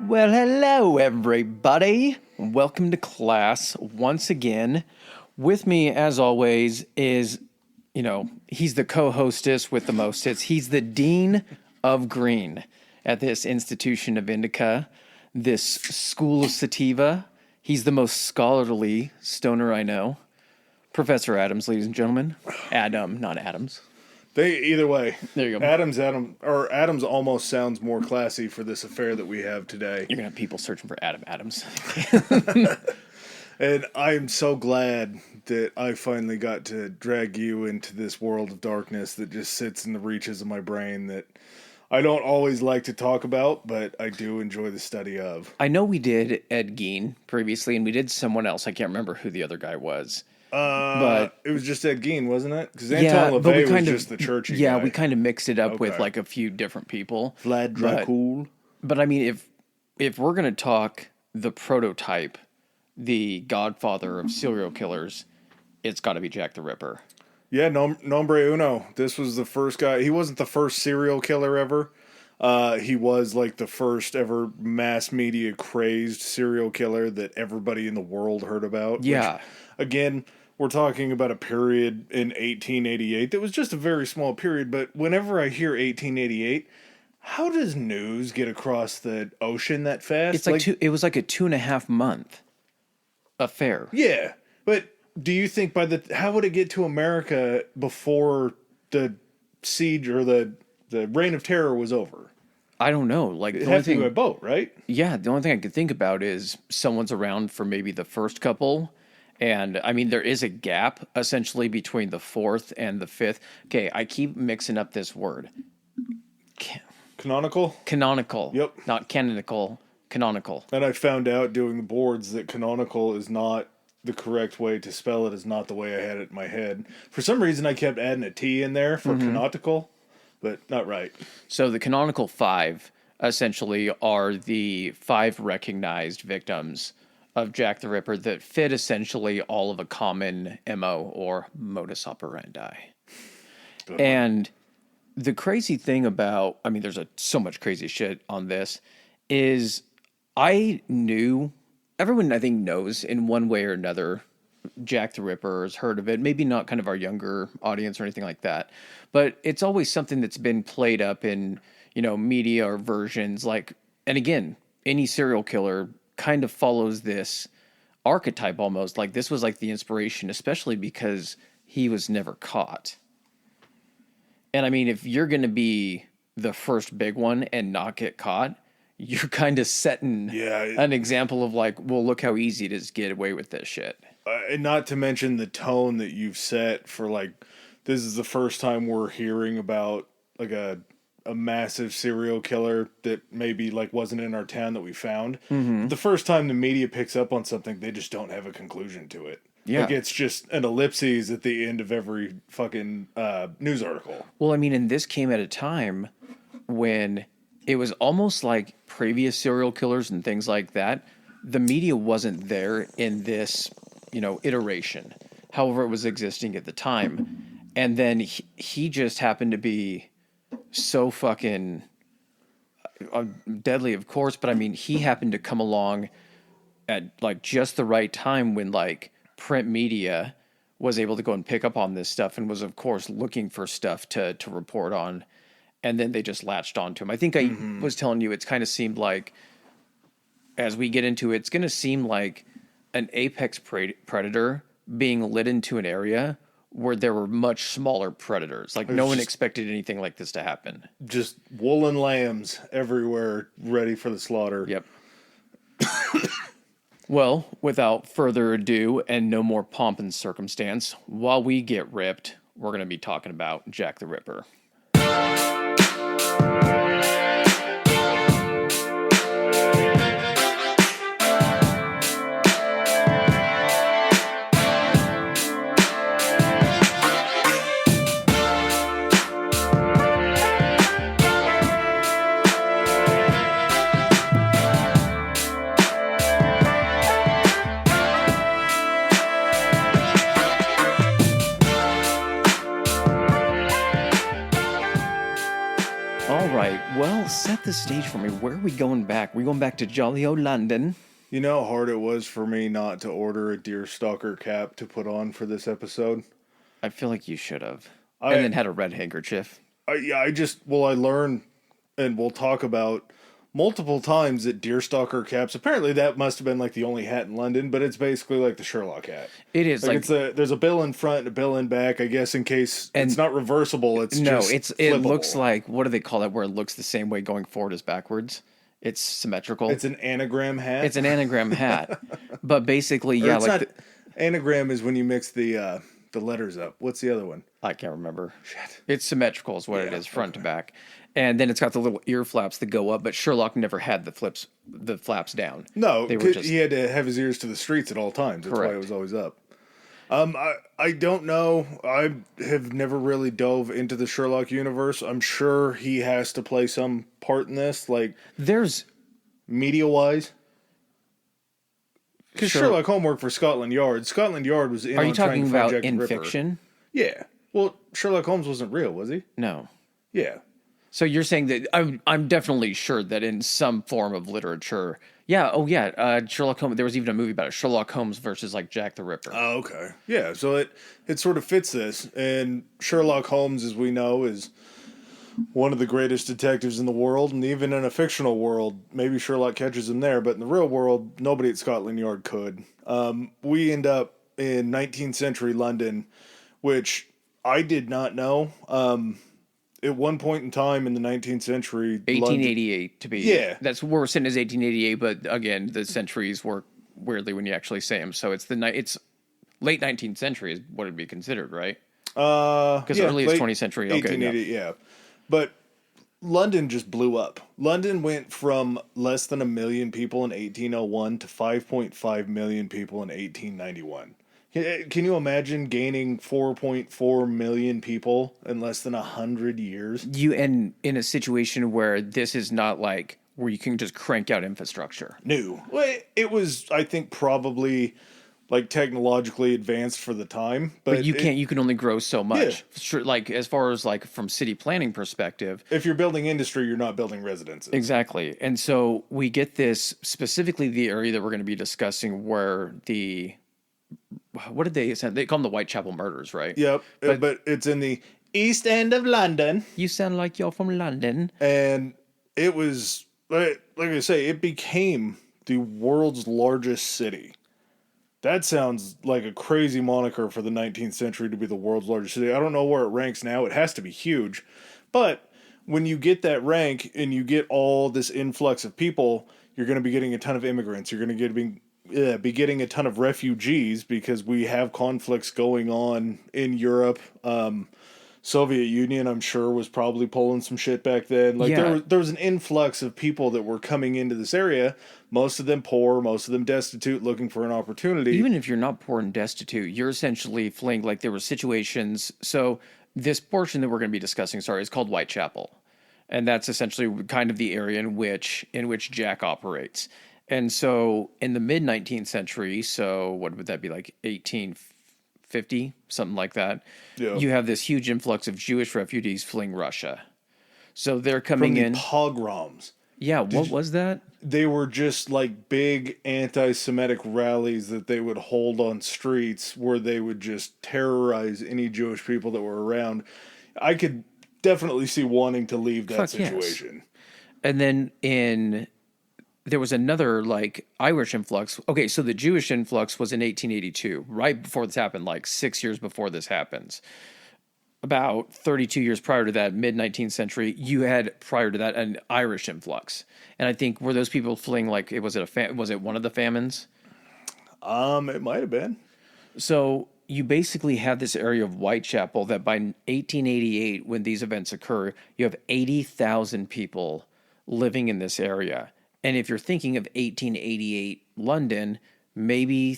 Well, hello, everybody. Welcome to class once again. With me, as always, is, he's the co-hostess with the most hits. He's the dean of green at this institution of indica, this school of sativa. He's the most scholarly stoner I know. Professor Adams, ladies and gentlemen. Adam, not Adams. Either way. There you go. Adams almost sounds more classy for this affair that we have today. You're going to have people searching for Adam Adams. And I'm so glad that I finally got to drag you into this world of darkness that just sits in the reaches of my brain that I don't always like to talk about, but I do enjoy the study of. I know we did Ed Gein previously, and we did someone else. I can't remember who the other guy was. But it was just Ed Gein, wasn't it? Because Anton LaVey was just the churchy guy. Yeah, we kind of mixed it up with like a few different people. Vlad Dracul. But I mean, if we're gonna talk the prototype, the godfather of serial killers, it's got to be Jack the Ripper. Yeah, nombre uno. This was the first guy. He wasn't the first serial killer ever. He was like the first ever mass media crazed serial killer that everybody in the world heard about. Yeah. Which, again, we're talking about a period in 1888 that was just a very small period, but whenever I hear 1888, how does news get across the ocean that fast? It's like it was like a 2.5 month affair. Yeah, but do you think how would it get to America before the siege or the reign of terror was over? I don't know. Like it had to be a boat, right? Yeah, the only thing I could think about is someone's around for maybe the first couple. And, I mean, there is a gap, essentially, between the fourth and the fifth. Okay, I keep mixing up this word. Canonical? Canonical. Yep. Not canonical, canonical. And I found out doing the boards that canonical is not the correct way to spell it, is not the way I had it in my head. For some reason, I kept adding a T in there for canonical, but not right. So the canonical 5, essentially, are the 5 recognized victims of Jack the Ripper that fit essentially all of a common MO or modus operandi. And the crazy thing about, I mean, there's so much crazy shit on this, is everyone I think knows in one way or another Jack the Ripper has heard of it. Maybe not kind of our younger audience or anything like that, but it's always something that's been played up in, media or versions like, and again, any serial killer kind of follows this archetype almost. Like this was like the inspiration, especially because he was never caught. And I mean, if you're going to be the first big one and not get caught, you're kind of setting an example of like, well, look how easy it is to get away with this shit. And not to mention the tone that you've set for like, this is the first time we're hearing about like a massive serial killer that maybe like wasn't in our town that we found. Mm-hmm. The first time the media picks up on something, they just don't have a conclusion to it. Yeah. Like it's just an ellipses at the end of every fucking news article. Well, I mean, and this came at a time when it was almost like previous serial killers and things like that. The media wasn't there in this, iteration. However, it was existing at the time. And then he just happened to be so fucking deadly, of course, but I mean, he happened to come along at like just the right time when like print media was able to go and pick up on this stuff and was of course looking for stuff to report on, and then they just latched onto him. I think I was telling you, it's kind of seemed like as we get into it, it's going to seem like an apex predator being lit into an area where there were much smaller predators. Like no one expected anything like this to happen. Just woolen lambs everywhere ready for the slaughter. Yep. Well, without further ado and no more pomp and circumstance, while we get ripped, we're going to be talking about Jack the Ripper. All right, well, set the stage for me. Where are we going back? We're going back to jolly old London. You know how hard it was for me not to order a deerstalker cap to put on for this episode? I feel like you should have. And then had a red handkerchief. I learned, and we'll talk about multiple times that deerstalker caps, apparently that must have been like the only hat in London, but it's basically like the Sherlock hat. It is like there's a bill in front and a bill in back, I guess, in case it's not reversible. It looks like, what do they call it, where it looks the same way going forward as backwards? It's symmetrical. It's an anagram hat. It's an anagram hat. But basically, anagram is when you mix the letters up. What's the other one? I can't remember. Shit. It's symmetrical is what it is, front to back. And then it's got the little ear flaps that go up, but Sherlock never had the flaps down. No, he had to have his ears to the streets at all times. That's why it was always up. I don't know. I have never really dove into the Sherlock universe. I'm sure he has to play some part in this, like there's media-wise. Because Sherlock Holmes worked for Scotland Yard. Scotland Yard was in. Are you talking about Jack in the Ripper. fiction? Yeah. Well, Sherlock Holmes wasn't real, was he? No. Yeah. So you're saying that I'm definitely sure that in some form of literature, Sherlock Holmes. There was even a movie about it, Sherlock Holmes versus like Jack the Ripper. Oh, okay. Yeah. So it sort of fits this, and Sherlock Holmes, as we know, is one of the greatest detectives in the world, and even in a fictional world, maybe Sherlock catches him there, but in the real world, nobody at Scotland Yard could. We end up in 19th century London, which I did not know. At one point in time in the 19th century... 1888 to be... Yeah. That's where we're sitting as 1888, but again, the centuries work weirdly when you actually say them. So it's late 19th century is what it'd be considered, right? Because earliest 20th century, okay. 1880, yeah. But London just blew up. London went from less than 1 million people in 1801 to 5.5 million people in 1891. Can you imagine gaining 4.4 million people in less than 100 years? And in a situation where this is not like where you can just crank out infrastructure. No. Well, it was, I think, probably like technologically advanced for the time, but you can only grow so much. Yeah. Sure, like as far as like from city planning perspective, if you're building industry, you're not building residences. Exactly. And so we get this specifically the area that we're going to be discussing where what did they call them, the Whitechaple murders, right? Yep. But it's in the East End of London. You sound like you're from London. And it was like I say, it became the world's largest city. That sounds like a crazy moniker for the 19th century to be the world's largest city. I don't know where it ranks now. It has to be huge. But when you get that rank and you get all this influx of people, you're going to be getting a ton of immigrants. You're going to be getting a ton of refugees because we have conflicts going on in Europe. Soviet Union, I'm sure, was probably pulling some shit back then. There was an influx of people that were coming into this area, most of them poor, most of them destitute, looking for an opportunity. Even if you're not poor and destitute, you're essentially fleeing. Like there were situations. So this portion that we're going to be discussing, is called Whitechapel. And that's essentially kind of the area in which Jack operates. And so in the mid 19th century, so what would that be, like 1850, something like that? Yeah. You have this huge influx of Jewish refugees fleeing Russia. So they're coming in. Pogroms. Yeah, what was that? They were just like big anti-Semitic rallies that they would hold on streets where they would just terrorize any Jewish people that were around. I could definitely see wanting to leave that situation. Yes. And then there was another like Irish influx. Okay, so the Jewish influx was in 1882, right before this happened, like 6 years before this happens. About 32 years prior to that, mid 19th century, you had prior to that an Irish influx. And I think were those people fleeing like was it one of the famines? It might have been. So you basically have this area of Whitechapel that by 1888, when these events occur, you have 80,000 people living in this area. And if you're thinking of 1888 London, maybe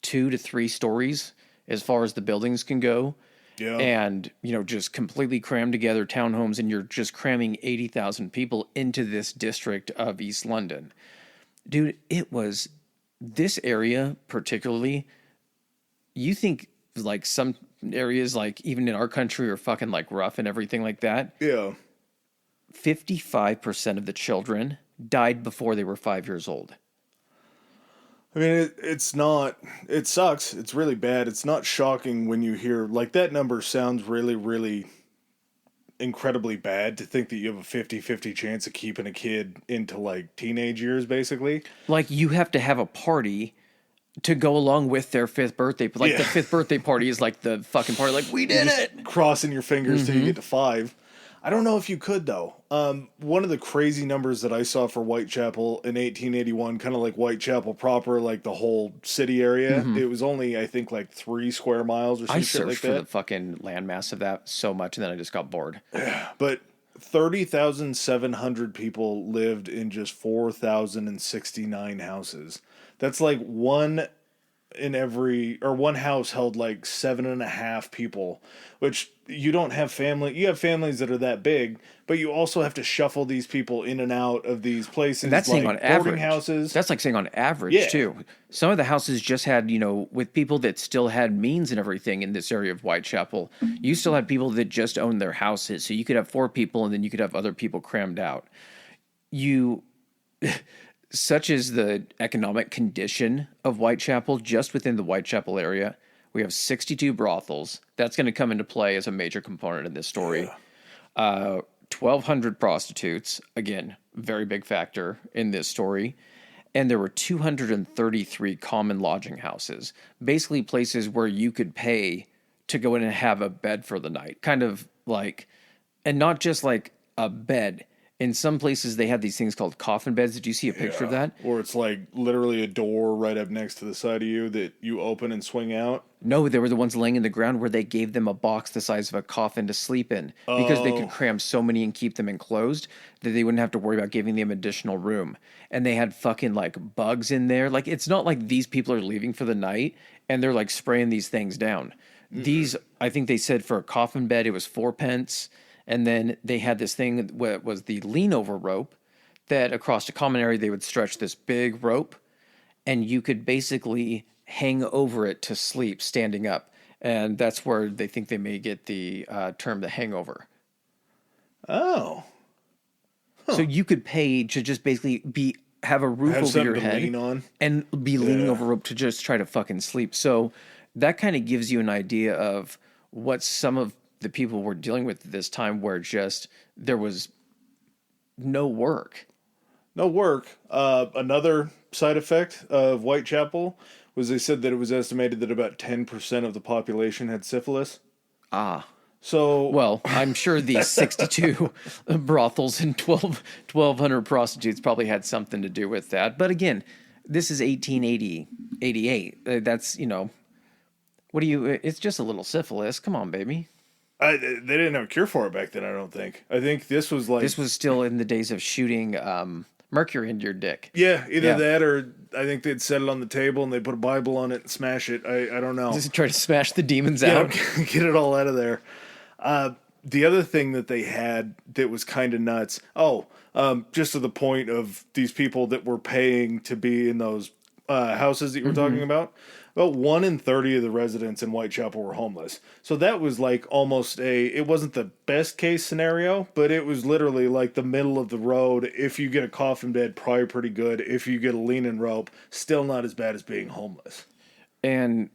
2 to 3 stories as far as the buildings can go. Yeah. And, just completely crammed together townhomes, and you're just cramming 80,000 people into this district of East London. Dude, this area particularly, you think like some areas like even in our country are fucking like rough and everything like that. Yeah. 55% of the children died before they were 5 years old. I mean, it's not, it sucks. It's really bad. It's not shocking when you hear, like, that number sounds really, really incredibly bad to think that you have a 50-50 chance of keeping a kid into, like, teenage years, basically. Like, you have to have a party to go along with their fifth birthday. Like, the fifth birthday party is like the fucking party. Like, we did it! Crossing your fingers till you get to 5. I don't know if you could, though. One of the crazy numbers that I saw for Whitechaple in 1881, kind of like Whitechaple proper, like the whole city area, it was only, I think, like 3 square miles or some shit like that. I searched for the fucking landmass of that so much, and then I just got bored. But 30,700 people lived in just 4,069 houses. That's like one house held like 7.5 people, which you don't have family. You have families that are that big, but you also have to shuffle these people in and out of these places. And that's like saying on boarding average. houses. That's like saying on average, too. Some of the houses just had, with people that still had means and everything in this area of Whitechapel, you still had people that just owned their houses. So you could have 4 people, and then you could have other people crammed out. Such is the economic condition of Whitechapel, just within the Whitechapel area, we have 62 brothels. That's going to come into play as a major component in this story. 1,200 prostitutes, again, very big factor in this story. And there were 233 common lodging houses, basically places where you could pay to go in and have a bed for the night. Kind of like, and not just like a bed. In some places, they have these things called coffin beds. Did you see a picture of that? Or it's like literally a door right up next to the side of you that you open and swing out. No, they were the ones laying in the ground where they gave them a box the size of a coffin to sleep in because they could cram so many and keep them enclosed that they wouldn't have to worry about giving them additional room. And they had fucking like bugs in there. Like, it's not like these people are leaving for the night and they're like spraying these things down. These, I think they said for a coffin bed, it was 4 pence. And then they had this thing that was the lean over rope that across the common area, they would stretch this big rope and you could basically hang over it to sleep standing up. And that's where they think they may get the term the hangover. Oh. Huh. So you could pay to just basically have a roof over your head lean on. And be leaning over rope to just try to fucking sleep. So that kind of gives you an idea of what some of the people were dealing with at this time, where just there was no work. No work. Another side effect of Whitechapel was they said that it was estimated that about 10% of the population had syphilis. So, well, I'm sure these 62 brothels and 1,200 prostitutes probably had something to do with that. But again, this is 88. That's, it's just a little syphilis. Come on, baby. They didn't have a cure for it back then, I don't think. I think this was like... This was still in the days of shooting mercury into your dick. Yeah, either that or I think they'd set it on the table and they'd put a Bible on it and smash it. I don't know. Just try to smash the demons out. Get it all out of there. The other thing that they had that was kind of nuts... just to the point of these people that were paying to be in those houses that you were talking about... About 1 in 30 of the residents in Whitechapel were homeless. So that was like almost it wasn't the best case scenario, but it was literally like the middle of the road. If you get a coffin bed, probably pretty good. If you get a leaning rope, still not as bad as being homeless. And,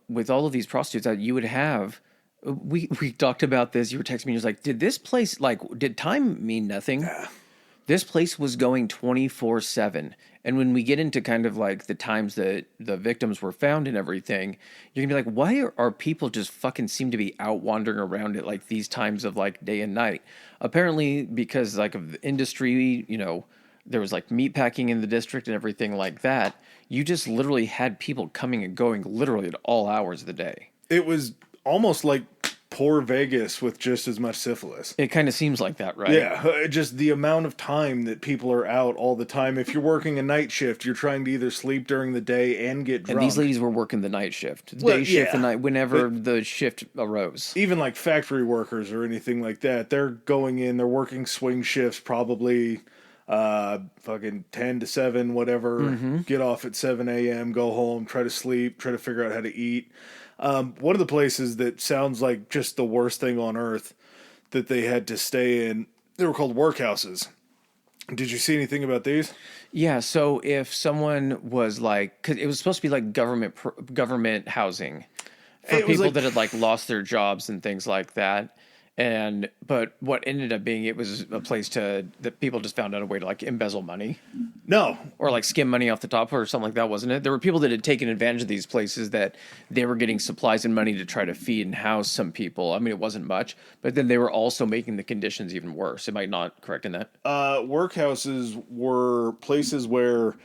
with all of these prostitutes that you would have, we talked about this. You were texting me, you was like, did this place, did time mean nothing? Yeah. This place was going 24/7. And when we get into kind of like the times that the victims were found and everything, you're gonna be like, why are people just fucking seem to be out wandering around at like these times of like day and night? Apparently because like of the industry, there was like meat packing in the district and everything like that. You just literally had people coming and going literally at all hours of the day. It was almost like poor Vegas with just as much syphilis. It kind of seems like that, right? Yeah, just the amount of time that people are out all the time. If you're working a night shift, you're trying to either sleep during the day and get drunk. And these ladies were working the night shift. Day shift and night, whenever the shift arose. Even like factory workers or anything like that, they're going in, they're working swing shifts probably fucking 10 to 7, whatever. Get off at 7 a.m., go home, try to sleep, try to figure out how to eat. One of the places that sounds like just the worst thing on earth that they had to stay in, They were called workhouses. Did you see anything about these? Yeah, so if someone was like, because it was supposed to be like government housing for It was people like, that had like lost their jobs and things like that. But what ended up being, it was a place that people just found out a way to like embezzle money no. or like skim money off the top or something like that, wasn't it? There were people that had taken advantage of these places that they were getting supplies and money to try to feed and house some people. I mean, it wasn't much, but then they were also making the conditions even worse. Am I not correct in that? Workhouses were places where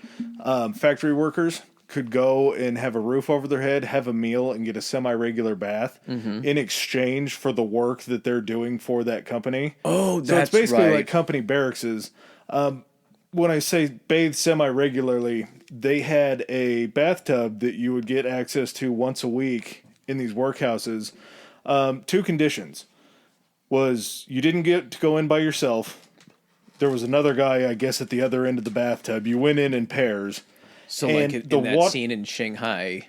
factory workers could go and have a roof over their head, have a meal, and get a semi-regular bath in exchange for the work that they're doing for that company. Oh, so it's that's basically right. like company barracks. When I say bathe semi-regularly, they had a bathtub that you would get access to once a week in these workhouses. Two conditions. Was you didn't get to go in by yourself. There was another guy, I guess, at the other end of the bathtub. You went in pairs. So and like in that scene in Shanghai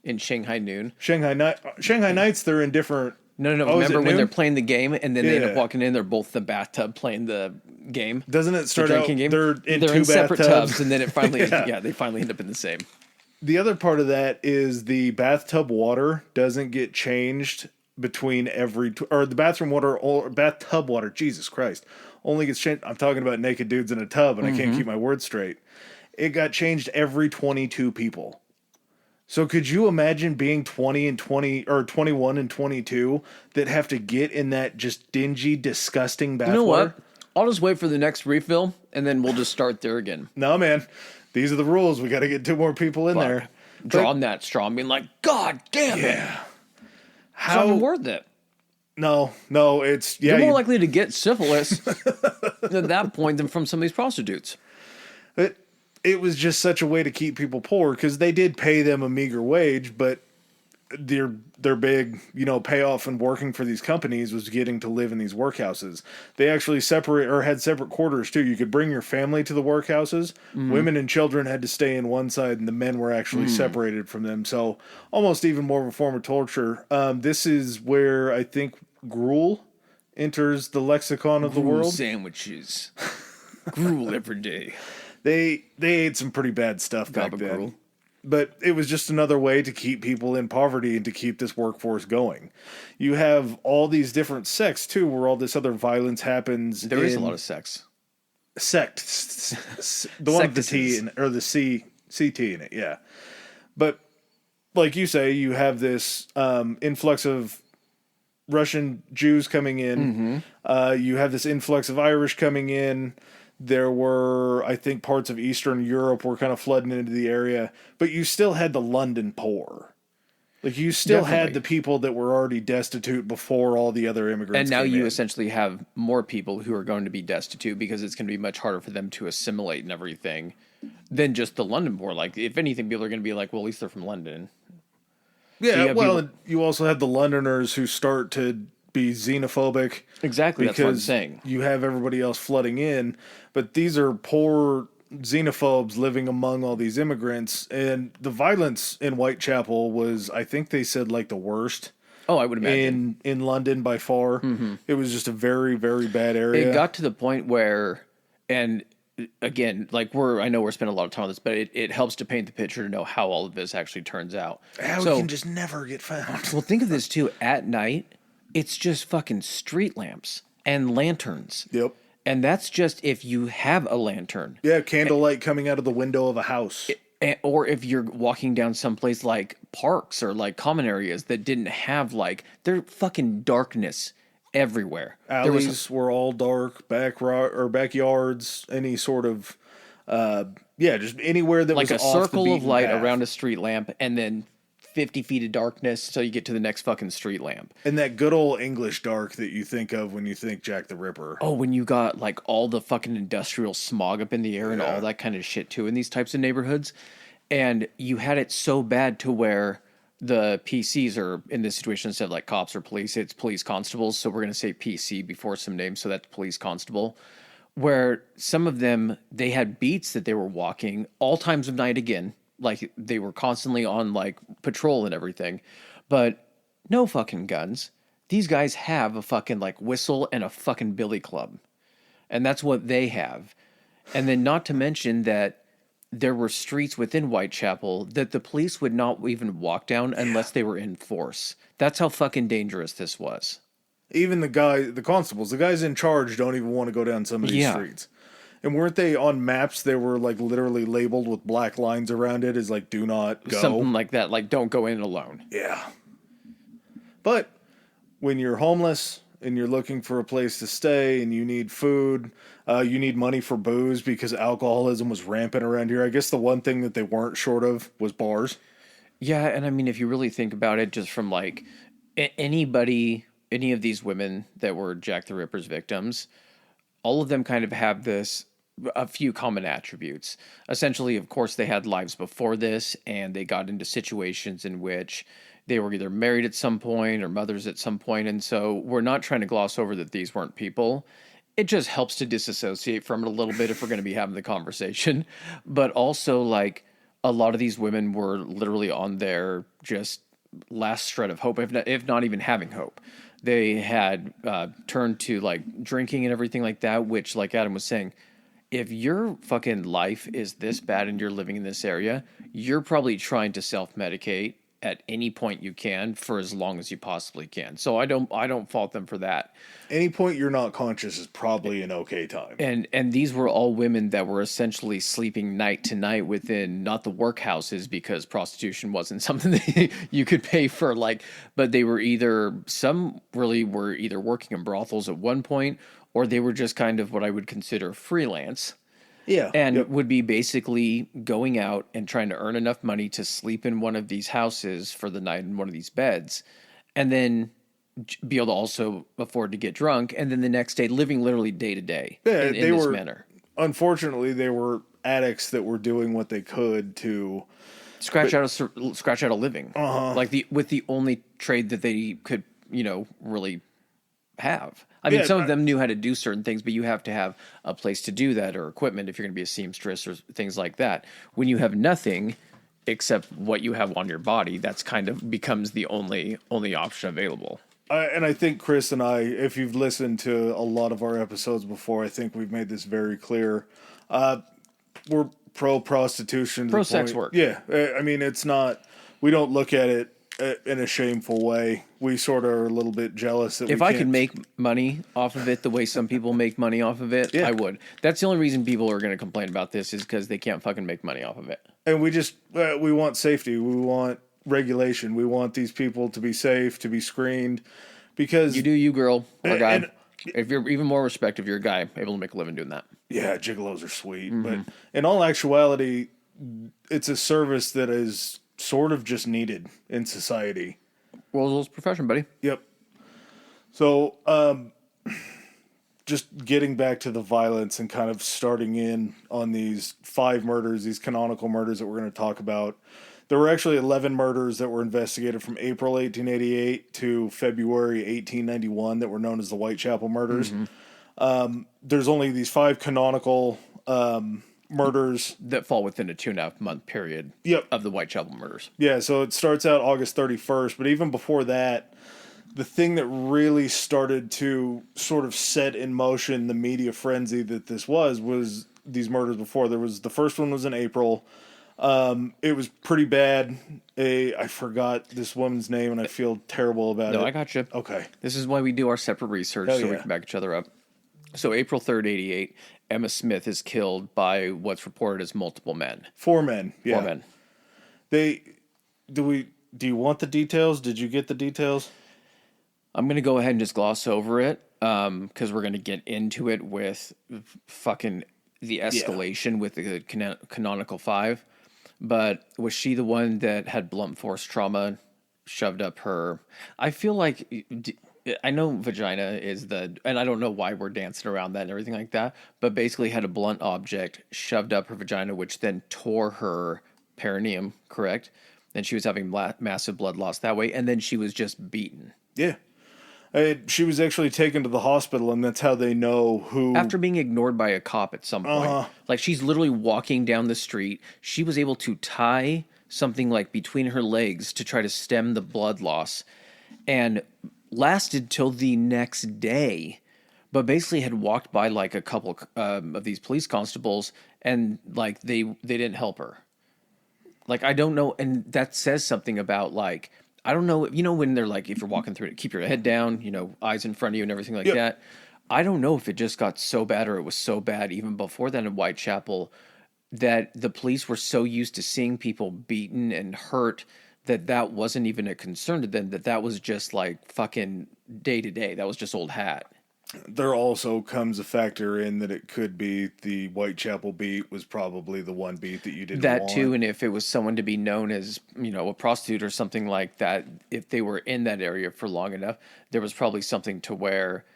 Noon. Shanghai Nights, they're in different... No. Oh, Remember when they're playing the game and then they end up Yeah. walking in, they're both in the bathtub playing the game? Doesn't it The start out... drinking game? They're in two separate bathtubs. tubs and then it finally, Yeah. they finally end up in the same. The other part of that is the bathtub water doesn't get changed between every... Or the bathroom water or bathtub water, Jesus Christ, only gets changed... I'm talking about naked dudes in a tub and I can't keep my words straight. It got changed every 22 people. So could you imagine being 20 and 20 or 21 and 22 that have to get in that just dingy, disgusting bath You know water? what? I'll just wait for the next refill and then we'll just start there again. No, man. These are the rules. We got to get two more people in there. Drawing that straw and being like, God damn it. Yeah. It's not even worth it. No, it's... Yeah, You're more likely to get syphilis at that point than from some of these prostitutes. It was just such a way to keep people poor because they did pay them a meager wage, but their big, payoff in working for these companies was getting to live in these workhouses. They actually had separate quarters too. You could bring your family to the workhouses. Women and children had to stay in one side, and the men were actually separated from them. So almost even more of a form of torture. This is where I think gruel enters the lexicon of the world. Sandwiches. Gruel every day. They ate some pretty bad stuff back then. Gruel. But it was just another way to keep people in poverty and to keep this workforce going. You have all these different sects, too, where all this other violence happens. There is a lot of sex. Sects. The one with the T or the CT in it, yeah. But like you say, you have this influx of Russian Jews coming in. You have this influx of Irish coming in. There were, I think, parts of Eastern Europe were kind of flooding into the area, but you still had the London poor. Like, you still had the people that were already destitute before all the other immigrants And now came you in. essentially have more people who are going to be destitute because it's going to be much harder for them to assimilate and everything than just the London poor. Like, if anything, people are going to be like, well, at least they're from London. Yeah, and you also have the Londoners who start to be xenophobic. Exactly, that's what I'm saying. You have everybody else flooding in, but these are poor xenophobes living among all these immigrants, and the violence in Whitechapel was, I think they said, like the worst. Oh, I would imagine. In London by far. It was just a very, very bad area. It got to the point where, and again, like I know we're spending a lot of time on this, but it helps to paint the picture to know how all of this actually turns out. How it can just never get found. Well, think of this too. At night, it's just fucking street lamps and lanterns. Yep. And that's just if you have a lantern. Yeah, candlelight coming out of the window of a house. Or if you're walking down someplace like parks or like common areas that didn't have they're fucking darkness everywhere. Alleys were all dark, backyards, any sort of, just anywhere that was like a off the circle of beaten light path. around a street lamp and then 50 feet of darkness till you get to the next fucking street lamp. And that good old English dark that you think of when you think Jack the Ripper. Oh, when you got like all the fucking industrial smog up in the air and all that kind of shit too in these types of neighborhoods. And you had it so bad to where the PCs are in this situation instead of like cops or police, it's police constables. So we're going to say PC before some names. So that's police constable, where some of them, they had beats that they were walking all times of night again. Like they were constantly on like patrol and everything, but no fucking guns. These guys have a fucking like whistle and a fucking billy club. And that's what they have. And then not to mention that there were streets within Whitechapel that the police would not even walk down unless they were in force. That's how fucking dangerous this was. Even the constables, the guys in charge don't even want to go down some of these streets. And weren't they on maps? They were like literally labeled with black lines around it as like, do not go. Something like that. Like, don't go in alone. Yeah. But when you're homeless and you're looking for a place to stay and you need food, you need money for booze because alcoholism was rampant around here. I guess the one thing that they weren't short of was bars. Yeah, and I mean, if you really think about it, just from like any of these women that were Jack the Ripper's victims, all of them kind of have a few common attributes. Essentially, of course, they had lives before this, and they got into situations in which they were either married at some point or mothers at some point. And so we're not trying to gloss over that these weren't people. It just helps to disassociate from it a little bit if we're going to be having the conversation. But also, like, a lot of these women were literally on their just last shred of hope, if not even having hope. They had turned to, like, drinking and everything like that, which, like Adam was saying, if your fucking life is this bad and you're living in this area, you're probably trying to self-medicate at any point you can for as long as you possibly can. So I don't fault them for that. Any point you're not conscious is probably an okay time. And these were all women that were essentially sleeping night to night within not the workhouses, because prostitution wasn't something that you could pay for, like, but they were some really were either working in brothels at one point, or they were just kind of what I would consider freelance. Yeah. And would be basically going out and trying to earn enough money to sleep in one of these houses for the night in one of these beds, and then be able to also afford to get drunk, and then the next day living literally day to day in this manner. Unfortunately, they were addicts that were doing what they could to scratch out a living, like with the only trade that they could, really have. I mean, some of them knew how to do certain things, but you have to have a place to do that, or equipment if you're going to be a seamstress or things like that. When you have nothing except what you have on your body, that's kind of becomes the only option available. And I think Chris and I, if you've listened to a lot of our episodes before, I think we've made this very clear. We're pro-prostitution. Pro-sex work. Yeah. I mean, it's not, we don't look at it in a shameful way. We sort of are a little bit jealous that if I could make money off of it the way some people make money off of it, I would. That's the only reason people are going to complain about this, is because they can't fucking make money off of it. And we just, we want safety. We want regulation. We want these people to be safe, to be screened, because you do you, girl or guy. If you're even more respect, if you're a guy able to make a living doing that. Yeah, gigolos are sweet. But in all actuality, it's a service that is sort of just needed in society. World's profession, buddy. Yep. So, just getting back to the violence and kind of starting in on these 5 murders, these canonical murders that we're going to talk about. There were actually 11 murders that were investigated from April 1888 to February 1891 that were known as the Whitechaple murders. There's only these 5 canonical murders that fall within a 2.5 month period of the Whitechapel murders. Yeah, so it starts out August 31st, but even before that, the thing that really started to sort of set in motion the media frenzy that this was these murders before. The first one was in April. It was pretty bad. I forgot this woman's name, and I feel terrible about it. No, I got you. Okay. This is why we do our separate research, so we can back each other up. So April 3rd, 88, Emma Smith is killed by what's reported as multiple men. 4 men. Yeah. 4 men. Do you want the details? Did you get the details? I'm going to go ahead and just gloss over it, because we're going to get into it with fucking the escalation with the canonical 5. But was she the one that had blunt force trauma shoved up her? I feel like, I know vagina is and I don't know why we're dancing around that and everything like that, but basically had a blunt object shoved up her vagina, which then tore her perineum, correct? And she was having massive blood loss that way, and then she was just beaten. Yeah. She was actually taken to the hospital, and that's how they know who... After being ignored by a cop at some point. Like, she's literally walking down the street. She was able to tie something, like, between her legs to try to stem the blood loss, and lasted till the next day but basically had walked by like a couple of these police constables, and like they didn't help her. Like, I don't know, and that says something about like, I don't know, when they're like, if you're walking through it, keep your head down, eyes in front of you and everything like Yep. that. I don't know if it just got so bad or it was so bad even before that in Whitechapel that the police were so used to seeing people beaten and hurt that wasn't even a concern to them, that was just like fucking day to day. That was just old hat. There also comes a factor in that it could be the Whitechapel beat was probably the one beat that you didn't That want. too, and if it was someone to be known as, a prostitute or something like that, if they were in that area for long enough, there was probably something to where,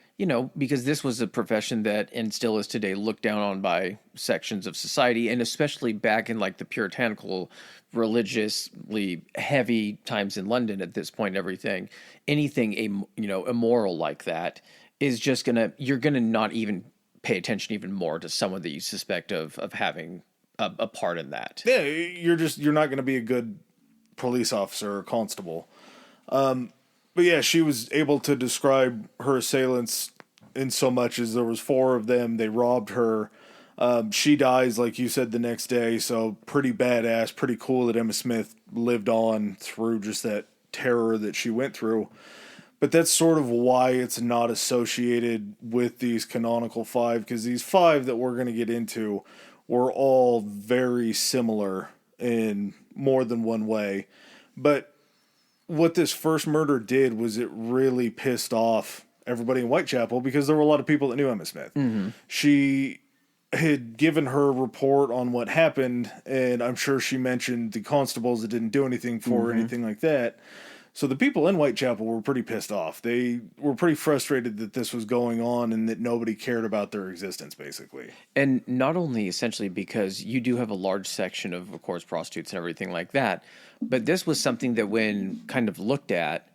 because this was a profession that, and still is today, looked down on by sections of society, and especially back in like the puritanical, religiously heavy times in London at this point and everything, anything, immoral like that is just you're gonna not even pay attention even more to someone that you suspect of having a part in that. Yeah, you're not going to be a good police officer or constable. But yeah, she was able to describe her assailants in so much as there was 4 of them. They robbed her. She dies, like you said, the next day. So pretty badass, pretty cool that Emma Smith lived on through just that terror that she went through. But that's sort of why it's not associated with these canonical 5, because these 5 that we're going to get into were all very similar in more than one way. But what this first murder did was it really pissed off everybody in Whitechapel, because there were a lot of people that knew Emma Smith. Mm-hmm. She had given her report on what happened, and I'm sure she mentioned the constables that didn't do anything for her, anything like that. So the people in Whitechapel were pretty pissed off. They were pretty frustrated that this was going on and that nobody cared about their existence, basically. And not only essentially because you do have a large section of course, prostitutes and everything like that, but this was something that when kind of looked at,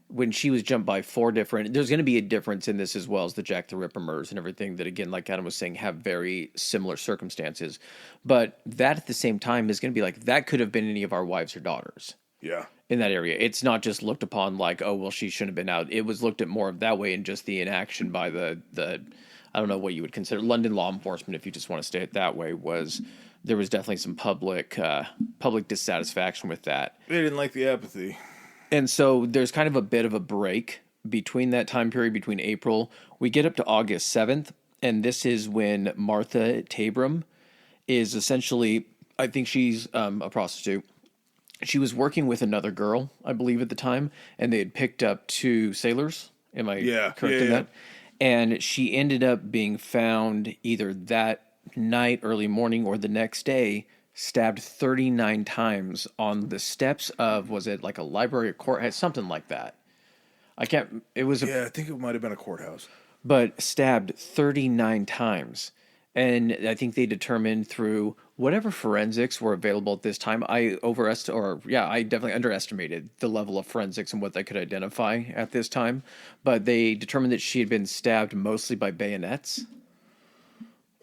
when she was jumped by 4 different, there's going to be a difference in this as well as the Jack the Ripper murders and everything that, again, like Adam was saying, have very similar circumstances. But that at the same time is going to be like, that could have been any of our wives or daughters. Yeah. In that area. It's not just looked upon like, oh, well, she shouldn't have been out. It was looked at more of that way, and just the inaction by the I don't know what you would consider London law enforcement, if you just want to state it that way, there was definitely some public dissatisfaction with that. They didn't like the apathy. And so there's kind of a bit of a break between that time period, between April. We get up to August 7th, and this is when Martha Tabram is essentially, I think she's a prostitute. She was working with another girl, I believe, at the time, and they had picked up 2 sailors. Am I correct in that? And she ended up being found either that night, early morning, or the next day, stabbed 39 times on the steps of, was it like a library or courthouse, something like that. I can't, it was I think it might have been a courthouse. But stabbed 39 times. And I think they determined through whatever forensics were available at this time. I definitely underestimated the level of forensics and what they could identify at this time. But they determined that she had been stabbed mostly by bayonets.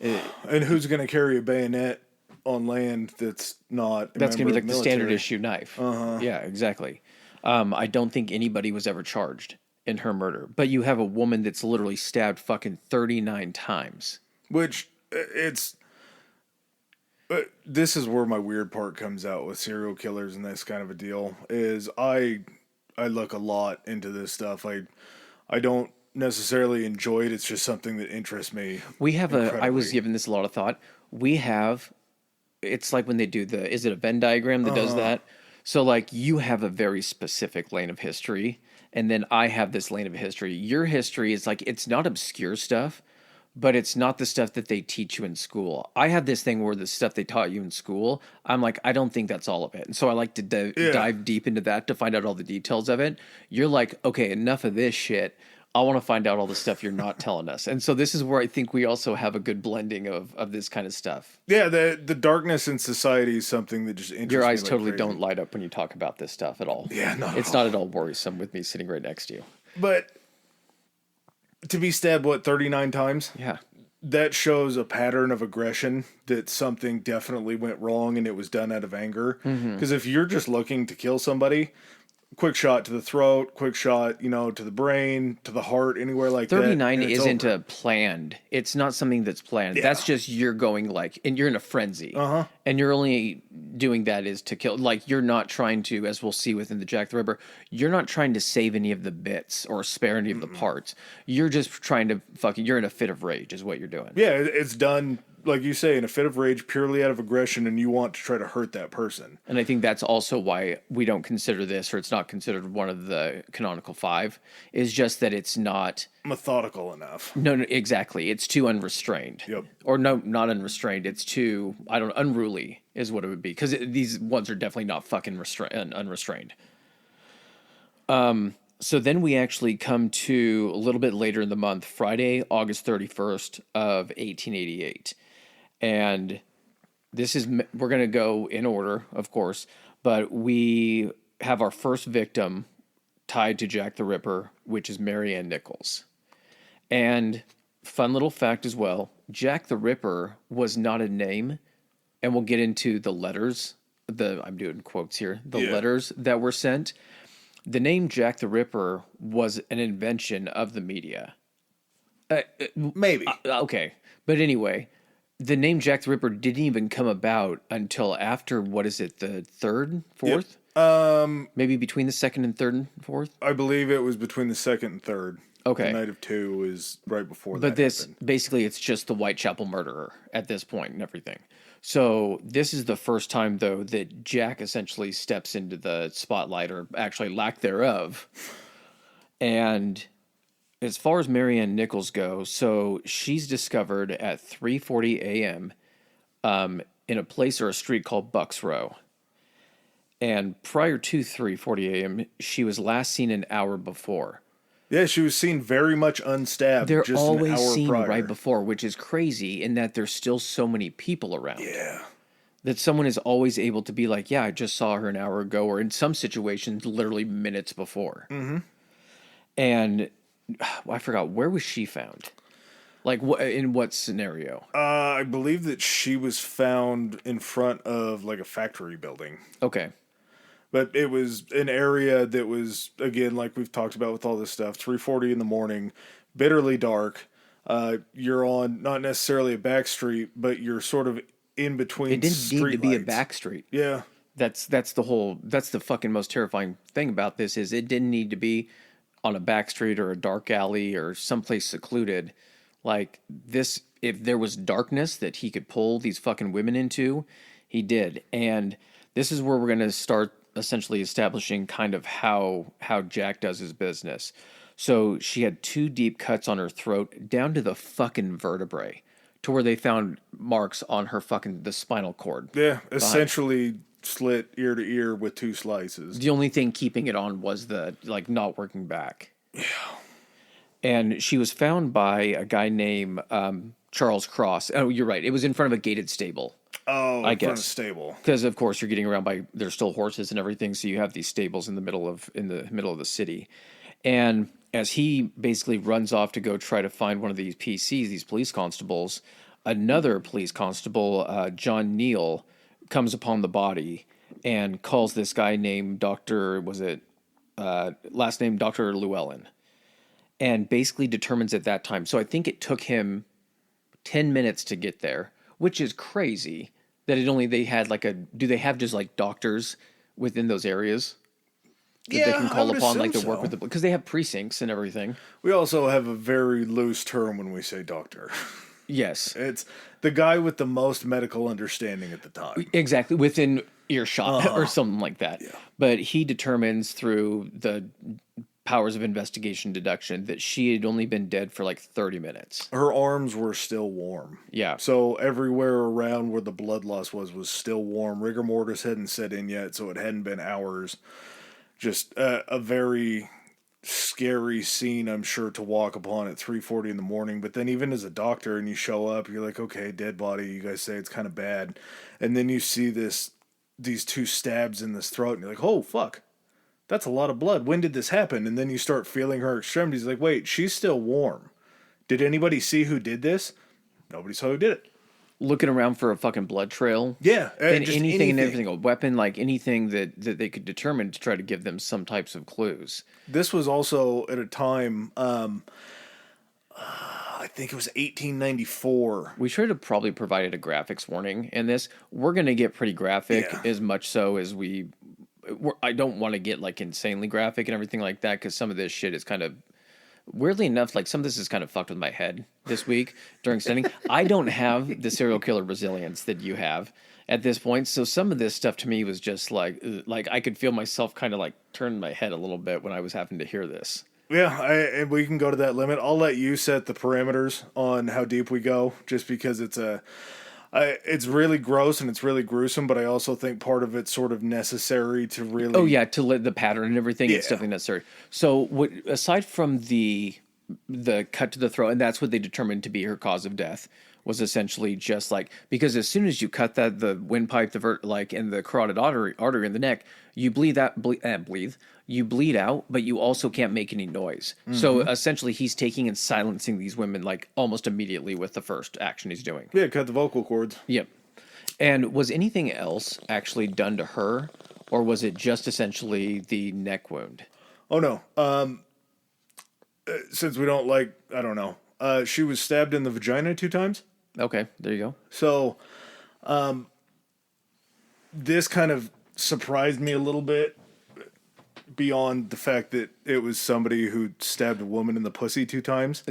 And who's going to carry a bayonet on land that's not? That's going to be like the military? standard issue knife. Uh-huh. Yeah, exactly. I don't think anybody was ever charged in her murder. But you have a woman that's literally stabbed fucking 39 times. Which this is where my weird part comes out with serial killers and this kind of a deal, is I look a lot into this stuff. I don't necessarily enjoy it. It's just something that interests me. We have I was giving this a lot of thought. It's like when they do is it a Venn diagram that does that? So like you have a very specific lane of history, and then I have this lane of history. Your history is like, it's not obscure stuff, but it's not the stuff that they teach you in school. I have this thing where the stuff they taught you in school, I'm like, I don't think that's all of it. And so I like to dive deep into that to find out all the details of it. You're like, okay, enough of this shit. I want to find out all the stuff you're not telling us. And so this is where I think we also have a good blending of this kind of stuff. Yeah, the darkness in society is something that just interests me. Your eyes like totally crazy. Don't light up when you talk about this stuff at all. Yeah, no. It's not at all worrisome with me sitting right next to you. But to be stabbed, 39 times? Yeah. That shows a pattern of aggression, that something definitely went wrong and it was done out of anger. Because if you're just looking to kill somebody, quick shot to the throat, quick shot, to the brain, to the heart, anywhere like that. 39 isn't a planned. It's not something that's planned. Yeah. That's just you're going and you're in a frenzy. Uh-huh. And you're only doing that is to kill. Like, you're not trying to, as we'll see within the Jack the Ripper, you're not trying to save any of the bits or spare any of the parts. You're just trying to you're in a fit of rage is what you're doing. Yeah, it's done, like you say, in a fit of rage, purely out of aggression, and you want to try to hurt that person. And I think that's also why we don't consider this, or it's not considered one of the canonical 5, is just that it's not methodical enough. No, exactly. It's too unrestrained. Yep. Or no, not unrestrained. It's too, unruly is what it would be. Because these ones are definitely not fucking unrestrained. So then we actually come to a little bit later in the month, Friday, August 31st of 1888. And we're going to go in order, of course, but we have our first victim tied to Jack the Ripper, which is Mary Ann Nichols. And fun little fact as well, Jack the Ripper was not a name, and we'll get into the letters, I'm doing quotes here, letters that were sent. The name Jack the Ripper was an invention of the media. Maybe. Okay. But anyway, the name Jack the Ripper didn't even come about until after, what is it, the third, fourth? Yep. Maybe between the second and third and fourth? I believe it was between the second and third. Okay. The Night of Two was right before that. But this, happened. Basically, it's just the Whitechaple murderer at this point and everything. So this is the first time, though, that Jack essentially steps into the spotlight, or actually lack thereof. And as far as Mary Ann Nichols goes, so she's discovered at 3:40 a.m. In a place or a street called Bucks Row. And prior to 3:40 a.m., she was last seen an hour before. Yeah, she was seen very much unstabbed. They're just always an hour seen prior. right before, which is crazy in that there's still so many people around. Yeah. That someone is always able to be like, yeah, I just saw her an hour ago, or in some situations, literally minutes before. Mm-hmm. And I forgot, where was she found? Like, in what scenario? I believe that she was found in front of, like, a factory building. Okay. But it was an area that was, again, like we've talked about with all this stuff, 3:40 in the morning, bitterly dark. You're on not necessarily a back street, but you're sort of in between. It didn't need to be a back street. Yeah. That's the fucking most terrifying thing about this is it didn't need to be on a back street or a dark alley or someplace secluded. Like this, if there was darkness that he could pull these fucking women into, he did. And this is where we're going to start essentially establishing kind of how Jack does his business. So she had 2 deep cuts on her throat down to the fucking vertebrae, to where they found marks on her the spinal cord. Yeah, essentially slit ear to ear with 2 slices. The only thing keeping it on was the not working back. Yeah. And she was found by a guy named Charles Cross. Oh, you're right. It was in front of a gated stable. Oh, I guess. front of stable. Because of course you're getting around by there's still horses and everything, so you have these stables in the middle of the city. And as he basically runs off to go try to find one of these PCs, these police constables, another police constable, John Neal, comes upon the body and calls this guy named last name Dr. Llewellyn, and basically determines at that time. So I think it took him 10 minutes to get there, which is crazy that they had do they have just like doctors within those areas that they can call upon to work with because they have precincts and everything. We also have a very loose term when we say doctor. Yes. It's the guy with the most medical understanding at the time. Exactly. Within earshot or something like that. Yeah. But he determines through the powers of investigation deduction that she had only been dead for 30 minutes. Her arms were still warm. Yeah. So everywhere around where the blood loss was still warm. Rigor mortis hadn't set in yet, so it hadn't been hours. Just a very scary scene, I'm sure, to walk upon at 3:40 in the morning. But then even as a doctor and you show up, you're like, okay, dead body, you guys say it's kind of bad. And then you see these 2 stabs in this throat and you're like, oh, fuck. That's a lot of blood. When did this happen? And then you start feeling her extremities. Like, wait, she's still warm. Did anybody see who did this? Nobody saw who did it. looking around for a fucking blood trail. Yeah, And just anything and everything, a weapon, like anything that they could determine to try to give them some types of clues. This was also at a time, I think it was 1894. We should have probably provided a graphics warning in this. We're going to get pretty graphic, Yeah. as much so as I don't want to get like insanely graphic and everything like that, because some of this shit is kind of, weirdly enough, like some of this is kind of fucked with my head this week during studying. I don't have the serial killer resilience that you have at this point. So some of this stuff to me was just like I could feel myself kind of like turn my head a little bit when I was having to hear this. Yeah, and we can go to that limit. I'll let you set the parameters on how deep we go, just because it's really gross and it's really gruesome, but I also think part of it's sort of necessary to really... Oh yeah, to let the pattern and everything, it's definitely necessary. So aside from the cut to the throat, and that's what they determined to be her cause of death, was essentially just like, because as soon as you cut that, the windpipe, and the carotid artery in the neck, you bleed out, but you also can't make any noise. Mm-hmm. So essentially he's taking and silencing these women like almost immediately with the first action he's doing. Yeah, cut the vocal cords. Yep. And was anything else actually done to her, or was it just essentially the neck wound? Oh no. Since we don't like, I don't know. She was stabbed in the vagina 2 times. Okay, there you go. So, this kind of surprised me a little bit, beyond the fact that it was somebody who stabbed a woman in the pussy 2 times.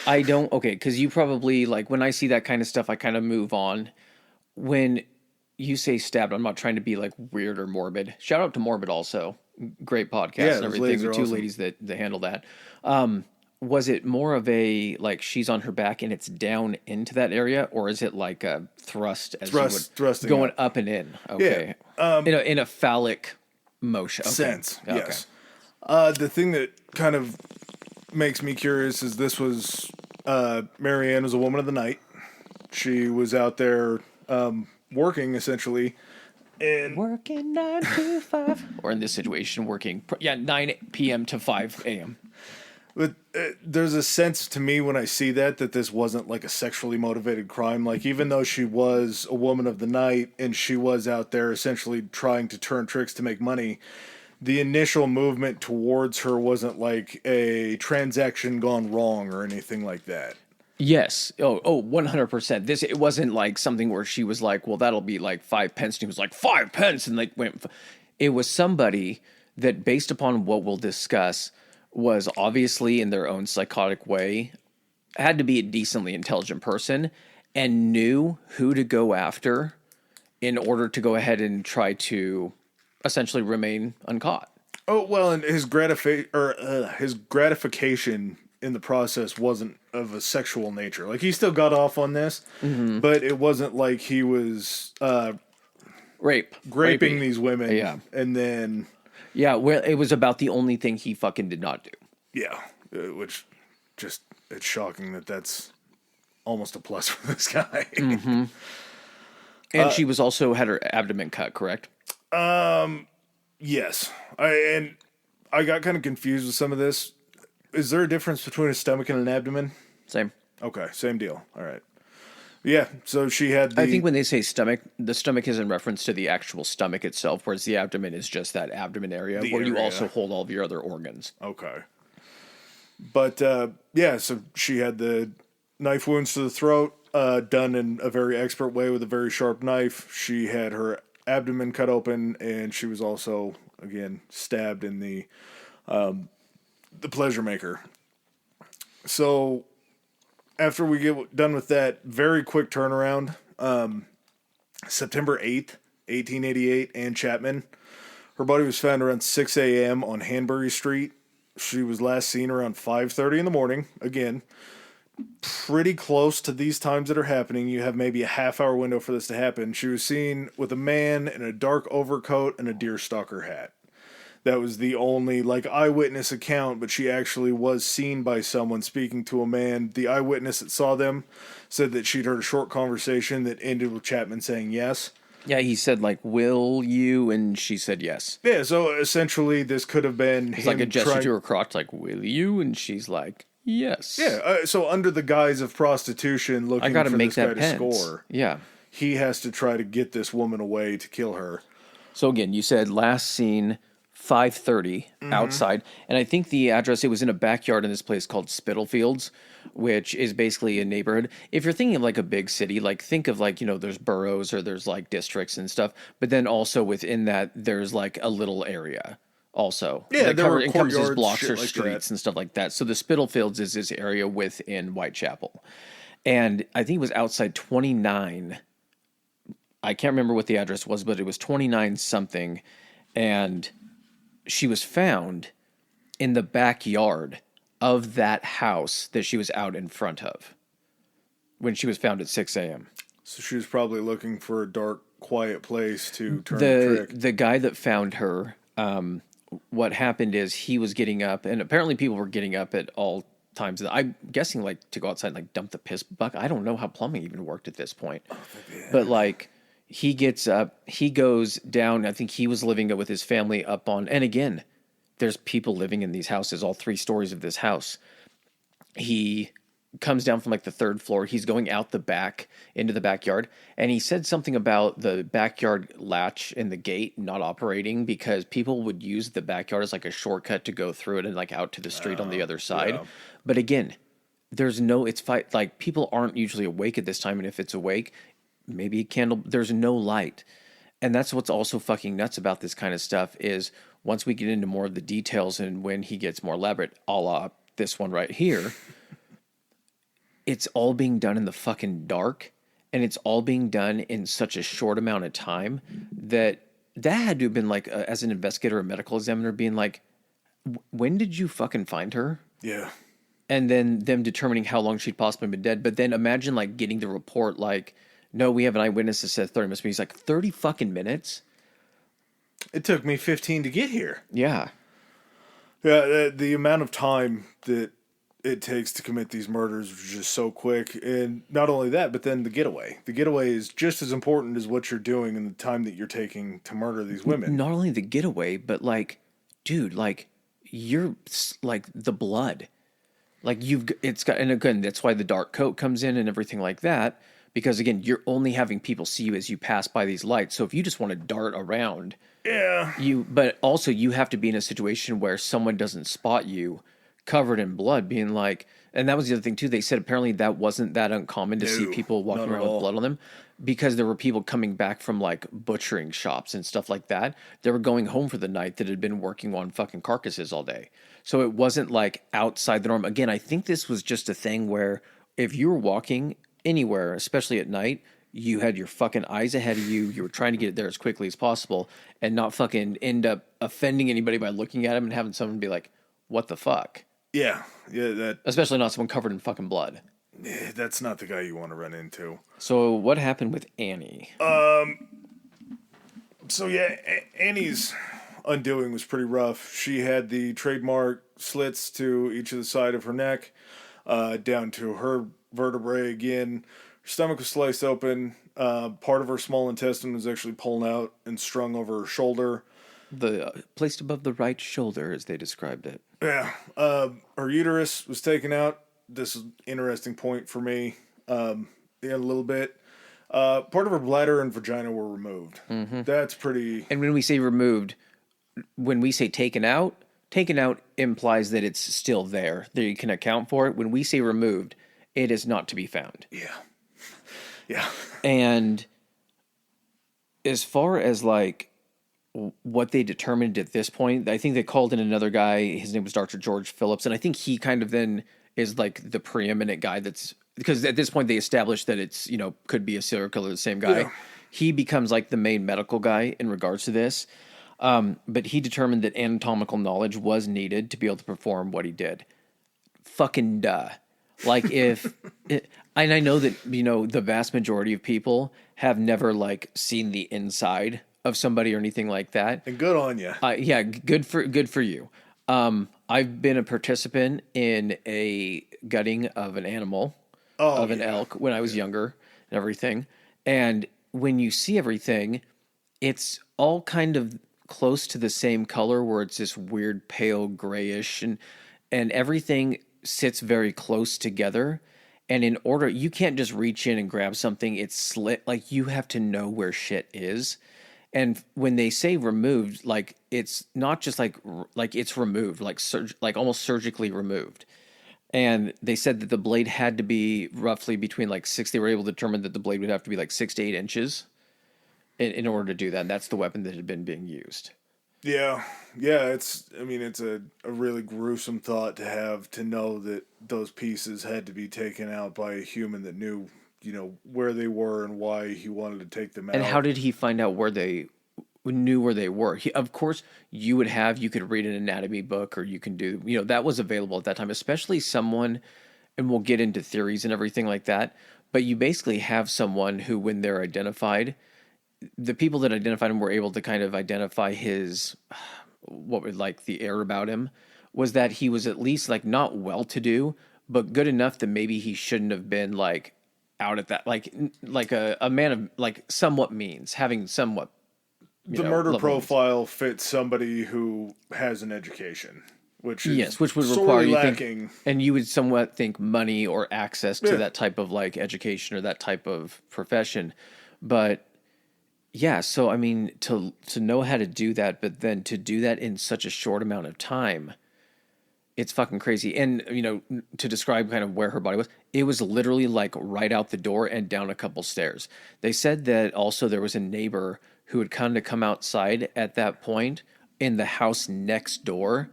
I don't, okay, because you probably, like, when I see that kind of stuff, I kind of move on. When you say stabbed, I'm not trying to be, like, weird or morbid. Shout out to Morbid also. Great podcast and everything. The 2 awesome. ladies that handle that. Was it more of a, like, she's on her back and it's down into that area, or is it like a thrusting going up and in? Okay. Yeah. In a phallic motion. Okay. Sense, okay. Yes. The thing that kind of makes me curious is this was, Marianne was a woman of the night. She was out there working, essentially. And working 9 to 5. Or in this situation, working 9 p.m. to 5 a.m. But there's a sense to me when I see that this wasn't like a sexually motivated crime. Like, even though she was a woman of the night and she was out there essentially trying to turn tricks to make money, the initial movement towards her wasn't like a transaction gone wrong or anything like that. Yes. Oh, 100%. It wasn't like something where she was like, well, that'll be like 5 pence. And he was like, 5 pence. And like went. It was somebody that, based upon what we'll discuss, was obviously in their own psychotic way, had to be a decently intelligent person and knew who to go after in order to go ahead and try to essentially remain uncaught. Oh, well, and his gratification in the process wasn't of a sexual nature. Like, he still got off on this, but it wasn't like he was raping these women. Yeah. And then... Yeah, well, it was about the only thing he fucking did not do. Yeah, which just, it's shocking that that's almost a plus for this guy. Mm-hmm. And she was also had her abdomen cut, correct? Yes. I got kind of confused with some of this. Is there a difference between a stomach and an abdomen? Same. Okay, same deal. All right. Yeah, so she had I think when they say stomach, the stomach is in reference to the actual stomach itself, whereas the abdomen is just that abdomen area where you also hold all of your other organs. Okay. But, yeah, so she had the knife wounds to the throat, done in a very expert way with a very sharp knife. She had her abdomen cut open, and she was also, again, stabbed in the pleasure maker. So... after we get done with that, very quick turnaround. September 8th, 1888, Ann Chapman. Her body was found around 6 a.m. on Hanbury Street. She was last seen around 5:30 in the morning. Again, pretty close to these times that are happening. You have maybe a half-hour window for this to happen. She was seen with a man in a dark overcoat and a deerstalker hat. That was the only, eyewitness account, but she actually was seen by someone speaking to a man. The eyewitness that saw them said that she'd heard a short conversation that ended with Chapman saying yes. Yeah, he said, will you? And she said yes. Yeah, so essentially this could have been it's him like a gesture to her crotch, will you? And she's like, Yes. Yeah, so under the guise of prostitution, I looking got to for make this guy that to pence. score, Yeah. he has to try to get this woman away to kill her. So again, you said last seen 5:30 outside, and I think the address, it was in a backyard in this place called Spitalfields, which is basically a neighborhood. If you're thinking of like a big city, like think of like, there's boroughs or there's like districts and stuff, but then also within that there's like a little area also. Yeah, that there were encompasses courtyards, blocks shit or like streets that. and stuff like that. So the Spitalfields is this area within Whitechapel. And I think it was outside 29. I can't remember what the address was, but it was 29 something. And she was found in the backyard of that house that she was out in front of when she was found at 6 a.m. So she was probably looking for a dark, quiet place to turn the The trick. the guy that found her, what happened is he was getting up, and apparently people were getting up at all times. I'm guessing like to go outside and like dump the piss bucket. I don't know how plumbing even worked at this point, but like he gets up, he goes down. I think he was living with his family up on, and again, there's people living in these houses, all 3 stories of this house. He comes down from like the 3rd floor. He's going out the back into the backyard. And he said something about the backyard latch and the gate not operating because people would use the backyard as like a shortcut to go through it and like out to the street on the other side. yeah. But again, like people aren't usually awake at this time. And if it's awake, maybe a candle, there's no light. And that's what's also fucking nuts about this kind of stuff is once we get into more of the details and when he gets more elaborate, a la this one right here, it's all being done in the fucking dark, and it's all being done in such a short amount of time that had to have been like, as an investigator or medical examiner, being like, when did you fucking find her? Yeah. And then them determining how long she'd possibly been dead. But then imagine like getting the report like, no, we have an eyewitness that said 30 minutes. He's like, 30 fucking minutes? It took me 15 to get here. Yeah. Yeah, the amount of time that it takes to commit these murders was just so quick. And not only that, but then the getaway. The getaway is just as important as what you're doing and the time that you're taking to murder these women. Not only the getaway, but like, dude, like, you're like the blood. Like it's got, and again, that's why the dark coat comes in and everything like that. Because again, you're only having people see you as you pass by these lights. So if you just want to dart around, Yeah. but also you have to be in a situation where someone doesn't spot you covered in blood, being like, and that was the other thing too. They said apparently that wasn't that uncommon to see No, people walking not at around with all. blood on them because there were people coming back from like butchering shops and stuff like that. They were going home for the night that had been working on fucking carcasses all day. So it wasn't like outside the norm. Again, I think this was just a thing where if you were walking anywhere, especially at night, you had your fucking eyes ahead of you. You were trying to get it there as quickly as possible and not fucking end up offending anybody by looking at him and having someone be like, what the fuck? Yeah. Yeah, Especially not someone covered in fucking blood. that's not the guy you want to run into. So what happened with Annie? So yeah, Annie's undoing was pretty rough. She had the trademark slits to each of the side of her neck, down to her vertebrae again. Her stomach was sliced open. Part of her small intestine was actually pulled out and strung over her shoulder. The placed above the right shoulder, as they described it. Yeah. Her uterus was taken out. This is an interesting point for me. A little bit. Part of her bladder and vagina were removed. Mm-hmm. That's pretty. And when we say removed, when we say taken out implies that it's still there, that you can account for it. When we say removed, it is not to be found. Yeah. Yeah. And as far as like what they determined at this point, I think they called in another guy. His name was Dr. George Phillips. And I think he kind of then is like the preeminent guy that's, because at this point they established that it's, could be a serial killer, the same guy. Yeah. He becomes like the main medical guy in regards to this. But he determined that anatomical knowledge was needed to be able to perform what he did. Fucking duh. Like and I know that, the vast majority of people have never like seen the inside of somebody or anything like that. And good on you. Yeah, good for you. I've been a participant in a gutting of an animal, an elk when I was younger and everything. And when you see everything, it's all kind of close to the same color where it's this weird pale grayish and everything sits very close together. And in order, you can't just reach in and grab something. It's slit. Like, you have to know where shit is. And when they say removed, like, it's not just like it's removed, like like almost surgically removed. And they said that the blade had to be roughly between like six. They were able to determine that the blade would have to be like 6 to 8 inches in order to do that. And that's the weapon that had been being used. Yeah, it's a really gruesome thought to have, to know that those pieces had to be taken out by a human that knew, where they were and why he wanted to take them out. And how did he find out where they knew where they were? Of course, you could read an anatomy book, or you can do, that was available at that time, especially someone, and we'll get into theories and everything like that, but you basically have someone who, when they're identified, the people that identified him were able to kind of identify his, the air about him was that he was at least like not well-to-do, but good enough that maybe he shouldn't have been like out at that, like a man of like somewhat means, having somewhat. The murder profile fits somebody who has an education, which is which would require you lacking. And you would somewhat think money or access to that type of like education or that type of profession, but. Yeah, so I mean, to know how to do that, but then to do that in such a short amount of time, it's fucking crazy. And, to describe kind of where her body was, it was literally like right out the door and down a couple stairs. They said that also there was a neighbor who had kind of come outside at that point in the house next door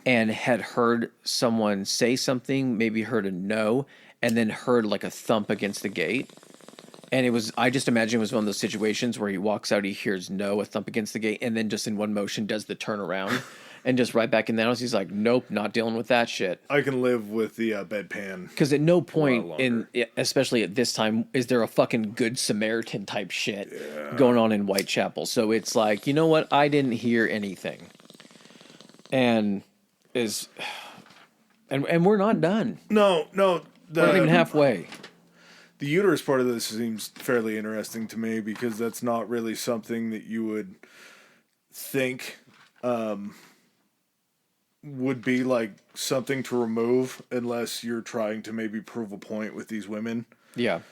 and had heard someone say something, maybe heard a no, and then heard like a thump against the gate. And I just imagine it was one of those situations where he walks out, he hears no, a thump against the gate, and then just in one motion does the turnaround and just right back in the house. He's like, nope, not dealing with that shit. I can live with the bedpan. Because at no point, especially at this time, is there a fucking Good Samaritan type shit going on in Whitechaple. So it's like, you know what? I didn't hear anything. And we're not done. No. We're not even halfway. The uterus part of this seems fairly interesting to me, because that's not really something that you would think would be like something to remove unless you're trying to maybe prove a point with these women. Yeah.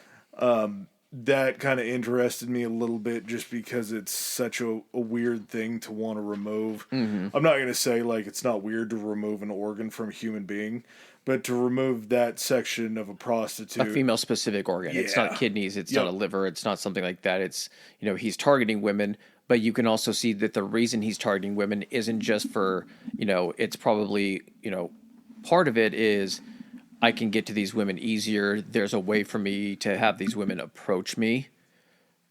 That kind of interested me a little bit, just because it's such a weird thing to want to remove. I'm not going to say like it's not weird to remove an organ from a human being, but to remove that section of a prostitute. A female specific organ. Yeah. It's not kidneys. It's not a liver. It's not something like that. It's, he's targeting women, but you can also see that the reason he's targeting women isn't just for, it's probably, part of it is I can get to these women easier. There's a way for me to have these women approach me,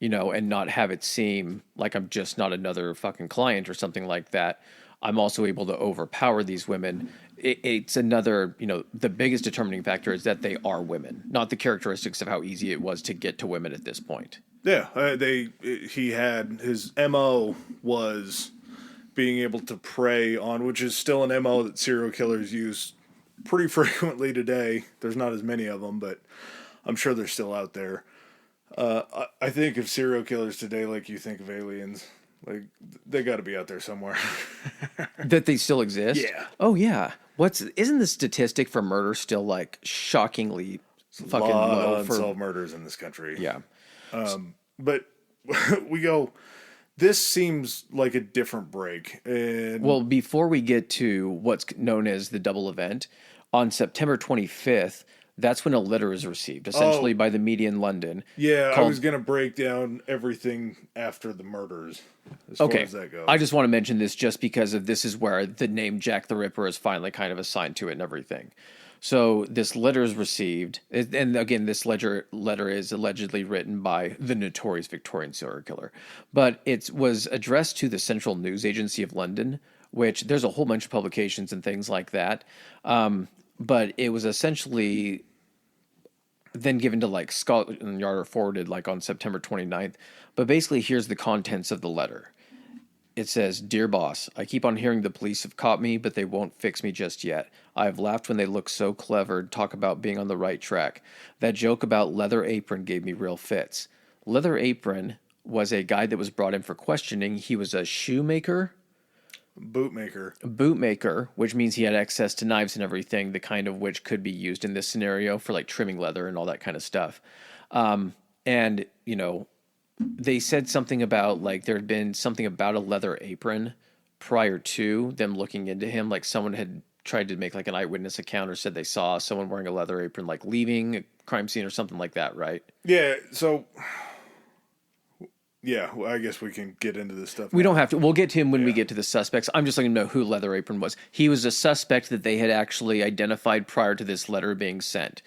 and not have it seem like I'm just not another fucking client or something like that. I'm also able to overpower these women. It's another, the biggest determining factor is that they are women, not the characteristics of how easy it was to get to women at this point. Yeah, he had, his MO was being able to prey on, which is still an MO that serial killers use pretty frequently today. There's not as many of them, but I'm sure they're still out there. I think of serial killers today like you think of aliens. Like, they got to be out there somewhere. That they still exist? Yeah. Oh, yeah. Isn't the statistic for murder still, like, shockingly fucking low? A lot of unsolved murders in this country. Yeah. But this seems like a different break. And well, before we get to what's known as the double event, on September 25th, that's when a letter is received, essentially by the media in London. Yeah, I was going to break down everything after the murders, as far as that goes. I just want to mention this just because this is where the name Jack the Ripper is finally kind of assigned to it and everything. So this letter is received, and again, this letter is allegedly written by the notorious Victorian serial killer, but it was addressed to the Central News Agency of London, which there's a whole bunch of publications and things like that, but it was essentially then given to like Scotland Yard or forwarded like on September 29th. But basically, here's the contents of the letter. It says, "Dear boss, I keep on hearing the police have caught me, but they won't fix me just yet. I have laughed when they look so clever, talk about being on the right track. That joke about Leather Apron gave me real fits. Leather Apron was a guy that was brought in for questioning. He was a shoemaker Bootmaker. which means he had access to knives and everything, the kind of which could be used in this scenario for like trimming leather and all that kind of stuff. And, you know, they said something about like there had been something about a leather apron prior to them looking into him. Like someone had tried to make like an eyewitness account or said they saw someone wearing a leather apron, like leaving a crime scene or something like that, right? Yeah, so yeah, well, I guess we can get into this stuff. We don't have to. We'll get to him when we get to the suspects. I'm just letting them know who Leather Apron was. He was a suspect that they had actually identified prior to this letter being sent.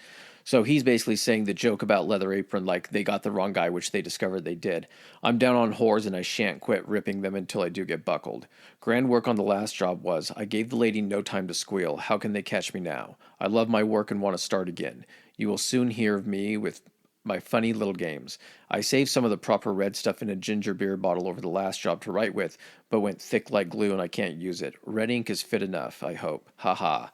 So he's basically saying the joke about Leather Apron, like they got the wrong guy, which they discovered they did. I'm down on whores and I shan't quit ripping them until I do get buckled. Grand work on the last job was, I gave the lady no time to squeal. How can they catch me now? I love my work and want to start again. You will soon hear of me with my funny little games. I saved some of the proper red stuff in a ginger beer bottle over the last job to write with, but went thick like glue and I can't use it. Red ink is fit enough, I hope. Ha ha.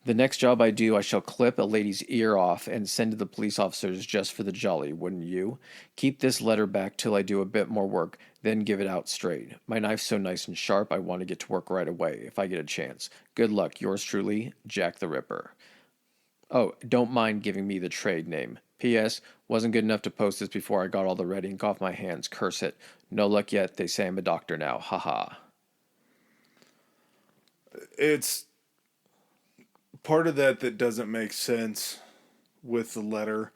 The next job I do, I shall clip a lady's ear off and send to the police officers just for the jolly, wouldn't you? Keep this letter back till I do a bit more work, then give it out straight. My knife's so nice and sharp, I want to get to work right away, if I get a chance. Good luck, yours truly, Jack the Ripper. Oh, don't mind giving me the trade name. P.S. Wasn't good enough to post this before I got all the red ink off my hands. Curse it. No luck yet. They say I'm a doctor now. Ha ha. It's part of that doesn't make sense with the letter.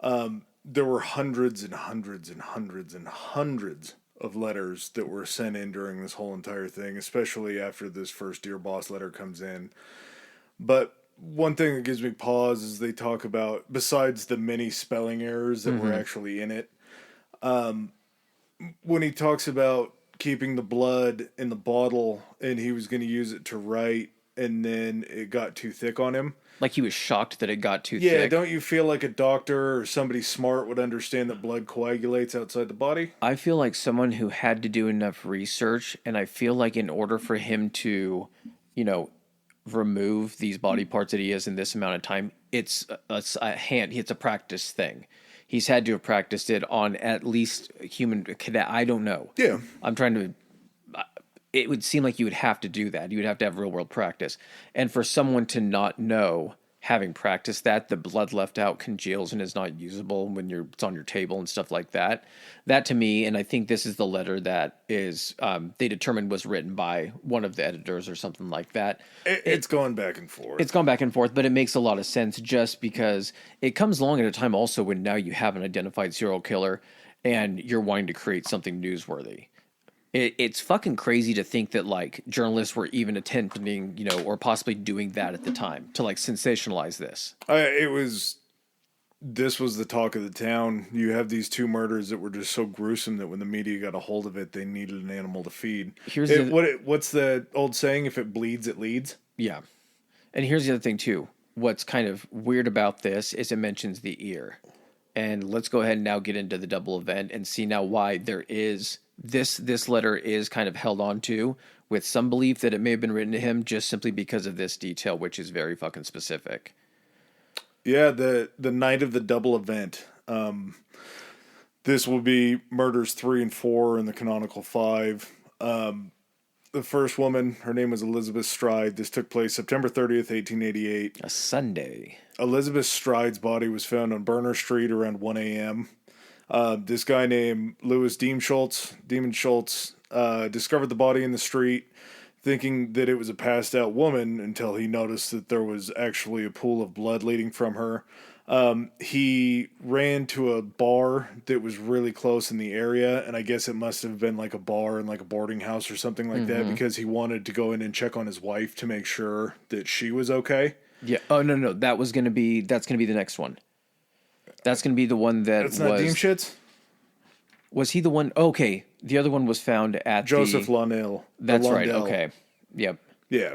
There were hundreds and hundreds and hundreds and hundreds of letters that were sent in during this whole entire thing, especially after this first Dear Boss letter comes in. But one thing that gives me pause is they talk about, besides the many spelling errors that were actually in it, when he talks about keeping the blood in the bottle and he was going to use it to write and then it got too thick on him. Like he was shocked that it got too Yeah, thick. don't you feel like a doctor or somebody smart would understand that blood coagulates outside the body? I feel like someone who had to do enough research, and I feel like in order for him to, you know, remove these body parts that he has in this amount of time, it's a practice thing. He's had to have practiced it on at least human cadet. I don't know. Yeah. I'm trying to. It would seem like you would have to do that. You would have to have real world practice, and for someone to not know, having practiced that, the blood left out congeals and is not usable when it's on your table and stuff like that. That to me, and I think this is the letter that is they determined was written by one of the editors or something like that. It's going back and forth. It's gone back and forth, but it makes a lot of sense just because it comes along at a time also when now you have an identified serial killer and you're wanting to create something newsworthy. It's fucking crazy to think that like journalists were even attempting, you know, or possibly doing that at the time to like sensationalize this. This was the talk of the town. You have these two murders that were just so gruesome that when the media got a hold of it, they needed an animal to feed. What's the old saying? If it bleeds, it leads. Yeah. And here's the other thing too. What's kind of weird about this is it mentions the ear. And let's go ahead and now get into the double event and see now why there is this letter is kind of held on to with some belief that it may have been written to him just simply because of this detail, which is very fucking specific. Yeah, the night of the double event. This will be murders 3 and 4 in the canonical 5. The first woman, her name was Elizabeth Stride. This took place September 30th, 1888. A Sunday. Elizabeth Stride's body was found on Berner Street around 1 a.m. This guy named Louis Demon Schultz, discovered the body in the street, thinking that it was a passed out woman until he noticed that there was actually a pool of blood leading from her. He ran to a bar that was really close in the area, and I guess it must have been like a bar in like a boarding house or something like that, because he wanted to go in and check on his wife to make sure that she was okay. Yeah. Oh, no. That's going to be the next one. That's going to be the one That's not Deem Shits? Was he the one? Okay. The other one was found at Joseph Lonell. That's right. Okay. Yep. Yeah.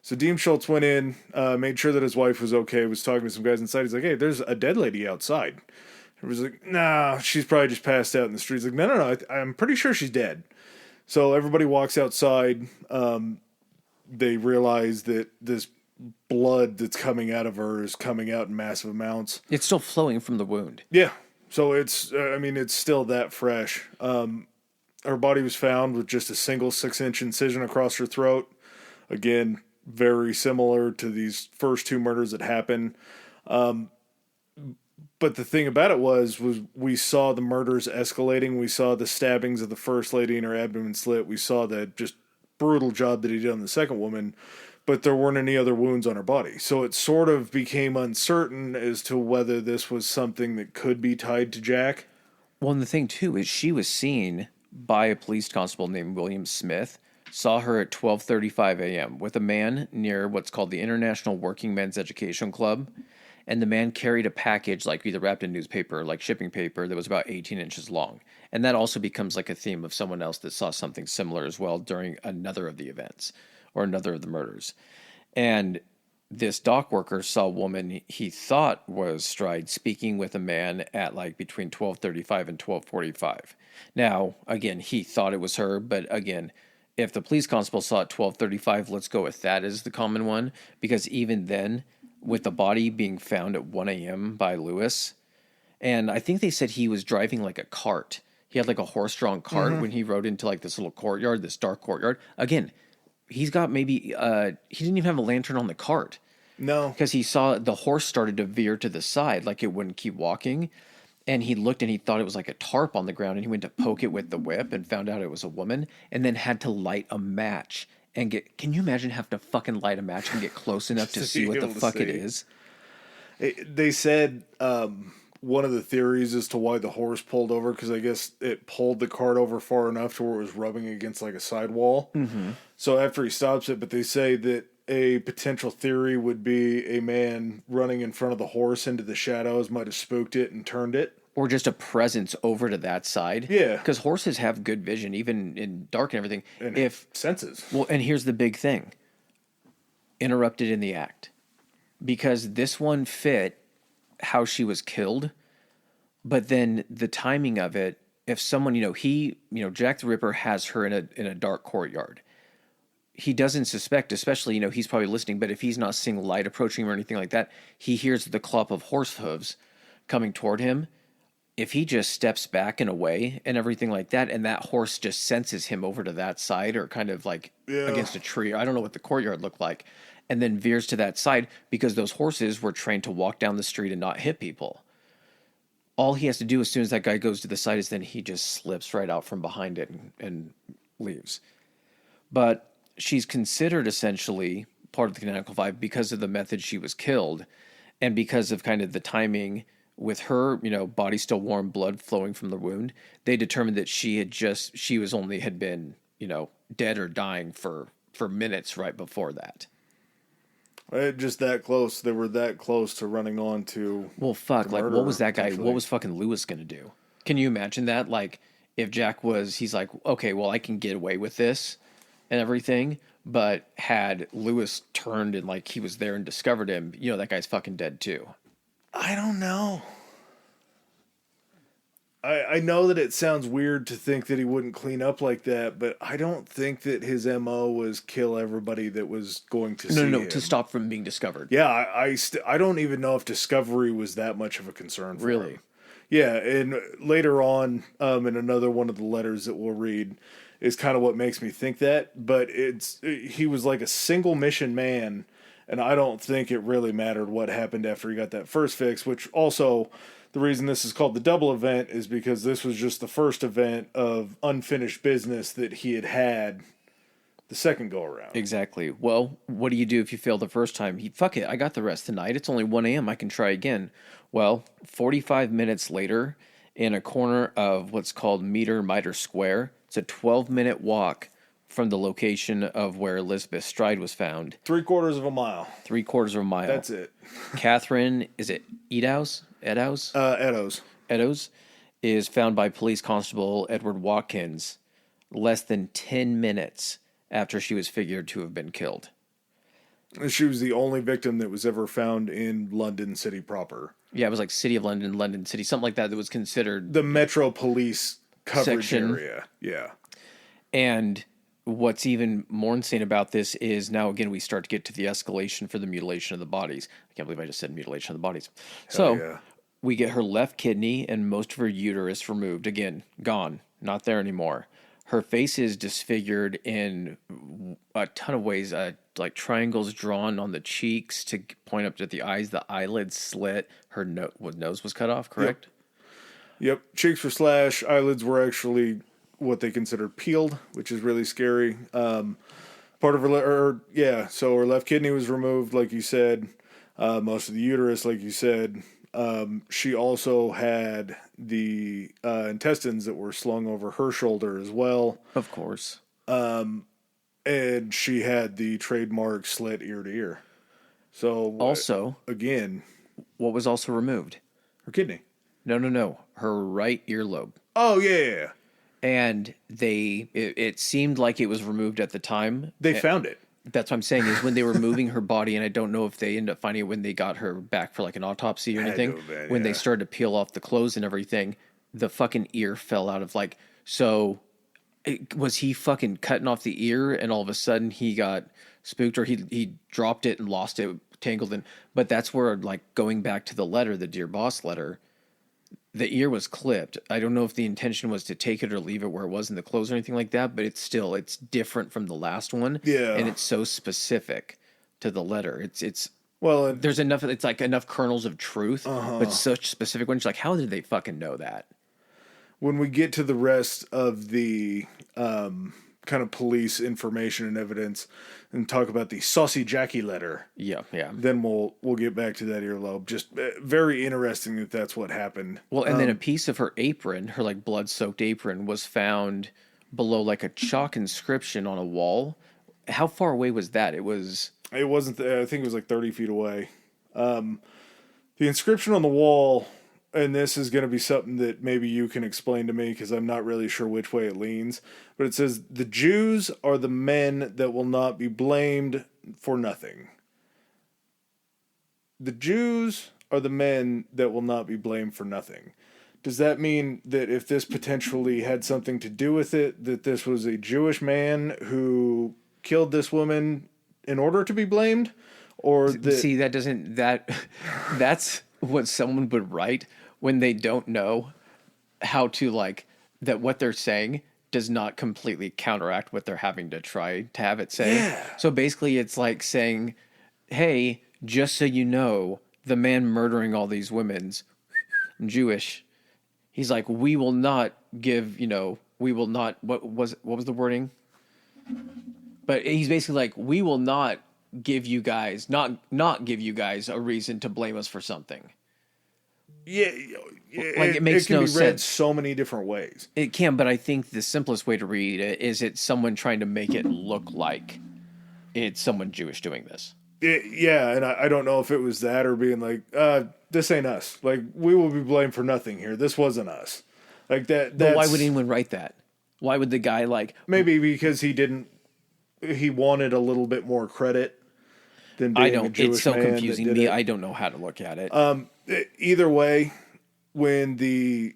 So Deem Schultz went in, made sure that his wife was okay, was talking to some guys inside. He's like, hey, there's a dead lady outside. He was like, nah, she's probably just passed out in the street. He's like, no, I'm pretty sure she's dead. So everybody walks outside. They realize that this blood that's coming out of her is coming out in massive amounts. It's still flowing from the wound. Yeah. So it's still that fresh. her body was found with just a single 6-inch incision across her throat. Again, very similar to these first two murders that happened. But the thing about it was we saw the murders escalating. We saw the stabbings of the first lady and her abdomen slit. We saw the just brutal job that he did on the second woman, but there weren't any other wounds on her body. So it sort of became uncertain as to whether this was something that could be tied to Jack. Well, and the thing, too, is she was seen by a police constable named William Smith, saw her at 12:35 a.m. with a man near what's called the International Working Men's Education Club, and the man carried a package, like either wrapped in newspaper, like shipping paper, that was about 18 inches long. And that also becomes like a theme of someone else that saw something similar as well during another of the events, or another of the murders. And this dock worker saw a woman he thought was Stride speaking with a man at like between 12:35 and 12:45. Now, again, he thought it was her, but again, if the police constable saw it 12:35, let's go with that as the common one, because even then, with the body being found at 1 a.m. by Lewis, and I think they said he was driving like a cart. He had like a horse-drawn cart when he rode into like this little courtyard, this dark courtyard. Again, he's got maybe, he didn't even have a lantern on the cart. No. Because he saw the horse started to veer to the side, like it wouldn't keep walking. And he looked and he thought it was like a tarp on the ground, and he went to poke it with the whip and found out it was a woman, and then had to light a match and get, can you imagine having to fucking light a match and get close enough to see what the fuck it is? They said one of the theories as to why the horse pulled over, because I guess it pulled the cart over far enough to where it was rubbing against like a sidewall. Mm-hmm. So after he stops it, but they say that a potential theory would be a man running in front of the horse into the shadows might have spooked it and turned it. Or just a presence over to that side. Yeah. Because horses have good vision, even in dark and everything. And if senses. Well, and here's the big thing. Interrupted in the act. Because this one fit how she was killed, but then the timing of it, if someone, Jack the Ripper has her in a dark courtyard. He doesn't suspect, especially, he's probably listening, but if he's not seeing light approaching him or anything like that, he hears the clop of horse hooves coming toward him. If he just steps back and away and everything like that, and that horse just senses him over to that side or kind of like against a tree, I don't know what the courtyard looked like, and then veers to that side, because those horses were trained to walk down the street and not hit people. All he has to do as soon as that guy goes to the side is then he just slips right out from behind it and leaves. But she's considered essentially part of the canonical five because of the method she was killed, and because of kind of the timing with her, body still warm, blood flowing from the wound. They determined that she had been, dead or dying for minutes right before that. Just that close. They were that close to running on to. Well, fuck. Like, what was that guy? What was fucking Lewis gonna do? Can you imagine that? Like, if Jack he's like, okay, well, I can get away with this and everything, but had Lewis turned and like he was there and discovered him, that guy's fucking dead too. I don't know. I know that it sounds weird to think that he wouldn't clean up like that, but I don't think that his MO was kill everybody that was going to see him. To stop from being discovered. Yeah, I don't even know if discovery was that much of a concern for him. Yeah, and later on, in another one of the letters that we'll read, is kind of what makes me think that, but he was like a single mission man, and I don't think it really mattered what happened after he got that first fix, which also, the reason this is called the double event is because this was just the first event of unfinished business that he had the second go around. Exactly. Well, what do you do if you fail the first time? Fuck it, I got the rest tonight. It's only 1 a.m. I can try again. Well, 45 minutes later, in a corner of what's called Miter Square, it's a 12-minute walk from the location of where Elizabeth Stride was found. 3/4 of a mile. 3/4 of a mile. That's it. Catherine, is it Eddowes? Eddowes is found by police constable Edward Watkins less than 10 minutes after she was figured to have been killed. She was the only victim that was ever found in London City proper. Yeah, it was like City of London, London City, something like that was considered the Metro Police coverage section. Area. Yeah. And what's even more insane about this is now, again, we start to get to the escalation for the mutilation of the bodies. I can't believe I just said mutilation of the bodies. We get her left kidney and most of her uterus removed. Again, gone, not there anymore. Her face is disfigured in a ton of ways. Like triangles drawn on the cheeks to point up to the eyes. The eyelids slit. Her nose was cut off. Correct. Yep. Cheeks were slashed. Eyelids were actually what they considered peeled, which is really scary. Part of her, so her left kidney was removed, like you said. Most of the uterus, like you said. She also had the intestines that were slung over her shoulder as well. Of course. And she had the trademark slit ear to ear. So also, again, what was also removed? Her kidney. No. Her right earlobe. Oh, yeah. And it seemed like it was removed at the time. They found it. That's what I'm saying, is when they were moving her body, and I don't know if they ended up finding it when they got her back for like an autopsy or anything, when they started to peel off the clothes and everything, the fucking ear fell out of was he fucking cutting off the ear and all of a sudden he got spooked, or he dropped it and lost it, tangled in. But that's where, like, going back to the letter, the Dear Boss letter, the ear was clipped. I don't know if the intention was to take it or leave it where it was in the clothes or anything like that, but it's different from the last one. Yeah. And it's so specific to the letter. Well, there's enough, it's like enough kernels of truth, but such specific ones. Like, how did they fucking know that? When we get to the rest of the kind of police information and evidence and talk about the Saucy Jackie letter. Yeah. Then we'll get back to that earlobe. Just very interesting that that's what happened. Well, and then a piece of her apron, her like blood-soaked apron, was found below like a chalk inscription on a wall. How far away was that? It wasn't, I think it was like 30 feet away. The inscription on the wall, and this is going to be something that maybe you can explain to me because I'm not really sure which way it leans, but it says, "The Jews are the men that will not be blamed for nothing." The Jews are the men that will not be blamed for nothing. Does that mean that if this potentially had something to do with it, that this was a Jewish man who killed this woman in order to be blamed? Or that... See, that's what someone would write when they don't know how to, like, that what they're saying does not completely counteract what they're having to try to have it say. Yeah. So basically it's like saying, hey, just so you know, the man murdering all these women's Jewish. He's like, we will not give, we will not, what was the wording? But he's basically like, we will not give you guys, not give you guys a reason to blame us for something. Yeah, like it makes no sense. It can be read so many different ways. It can, but I think the simplest way to read it is it's someone trying to make it look like it's someone Jewish doing this. And I don't know if it was that or being like, this ain't us. Like, we will be blamed for nothing here. This wasn't us. Like that. But why would anyone write that? Why would the guy maybe because he wanted a little bit more credit than being a Jewish it's so man confusing me. I don't know how to look at it. Either way, when the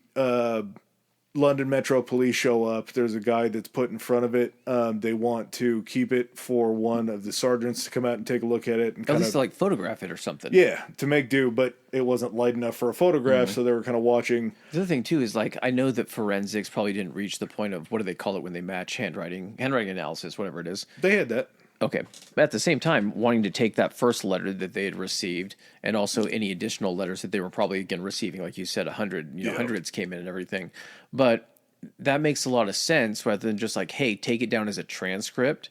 London Metro Police show up, there's a guy that's put in front of it. They want to keep it for one of the sergeants to come out and take a look at it. And at least to, like, photograph it or something. Yeah, to make do, but it wasn't light enough for a photograph, so they were kind of watching. The other thing, too, is, like, I know that forensics probably didn't reach the point of, what do they call it when they match handwriting analysis, whatever it is. They had that. Okay. But at the same time, wanting to take that first letter that they had received and also any additional letters that they were probably, again, receiving, like you said, hundreds came in and everything. But that makes a lot of sense rather than just like, hey, take it down as a transcript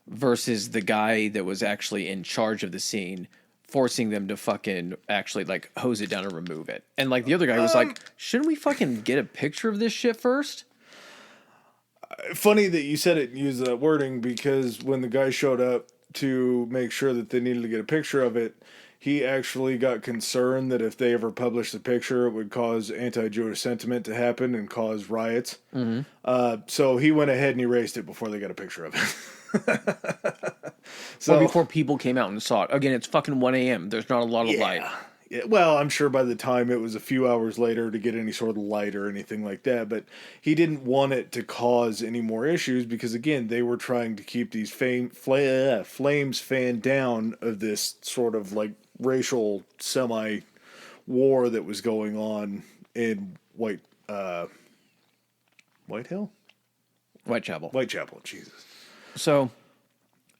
versus the guy that was actually in charge of the scene forcing them to fucking actually, like, hose it down and remove it. And, like, the other guy was like, shouldn't we fucking get a picture of this shit first? Funny that you said it and used that wording, because when the guy showed up to make sure that they needed to get a picture of it, he actually got concerned that if they ever published the picture, it would cause anti-Jewish sentiment to happen and cause riots. Mm-hmm. So he went ahead and erased it before they got a picture of it. Or before people came out and saw it. Again, it's fucking 1 a.m. There's not a lot of light. Yeah, well, I'm sure by the time it was a few hours later to get any sort of light or anything like that, but he didn't want it to cause any more issues because, again, they were trying to keep these flames fanned down of this sort of, like, racial semi-war that was going on in Whitehill? Whitechapel. Whitechapel, Jesus. So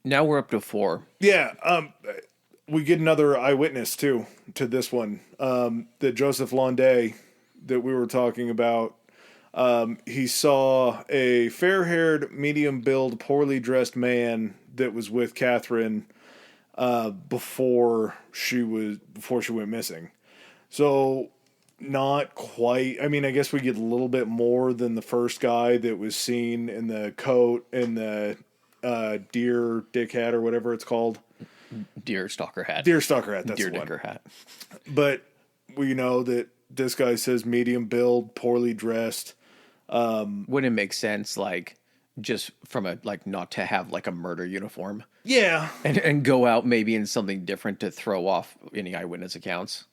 now we're up to 4. Yeah, we get another eyewitness too to this one. The Joseph Londay that we were talking about. He saw a fair-haired, medium-build, poorly dressed man that was with Catherine before she went missing. So not quite. I mean, I guess we get a little bit more than the first guy that was seen in the coat and the deer dick hat or whatever it's called. Deer stalker hat. Deer stalker hat. That's Deer the one. dicker hat. But we know that this guy says medium build, poorly dressed. Wouldn't it make sense, like, just from a, like, not to have, like, a murder uniform? Yeah. And go out maybe in something different to throw off any eyewitness accounts?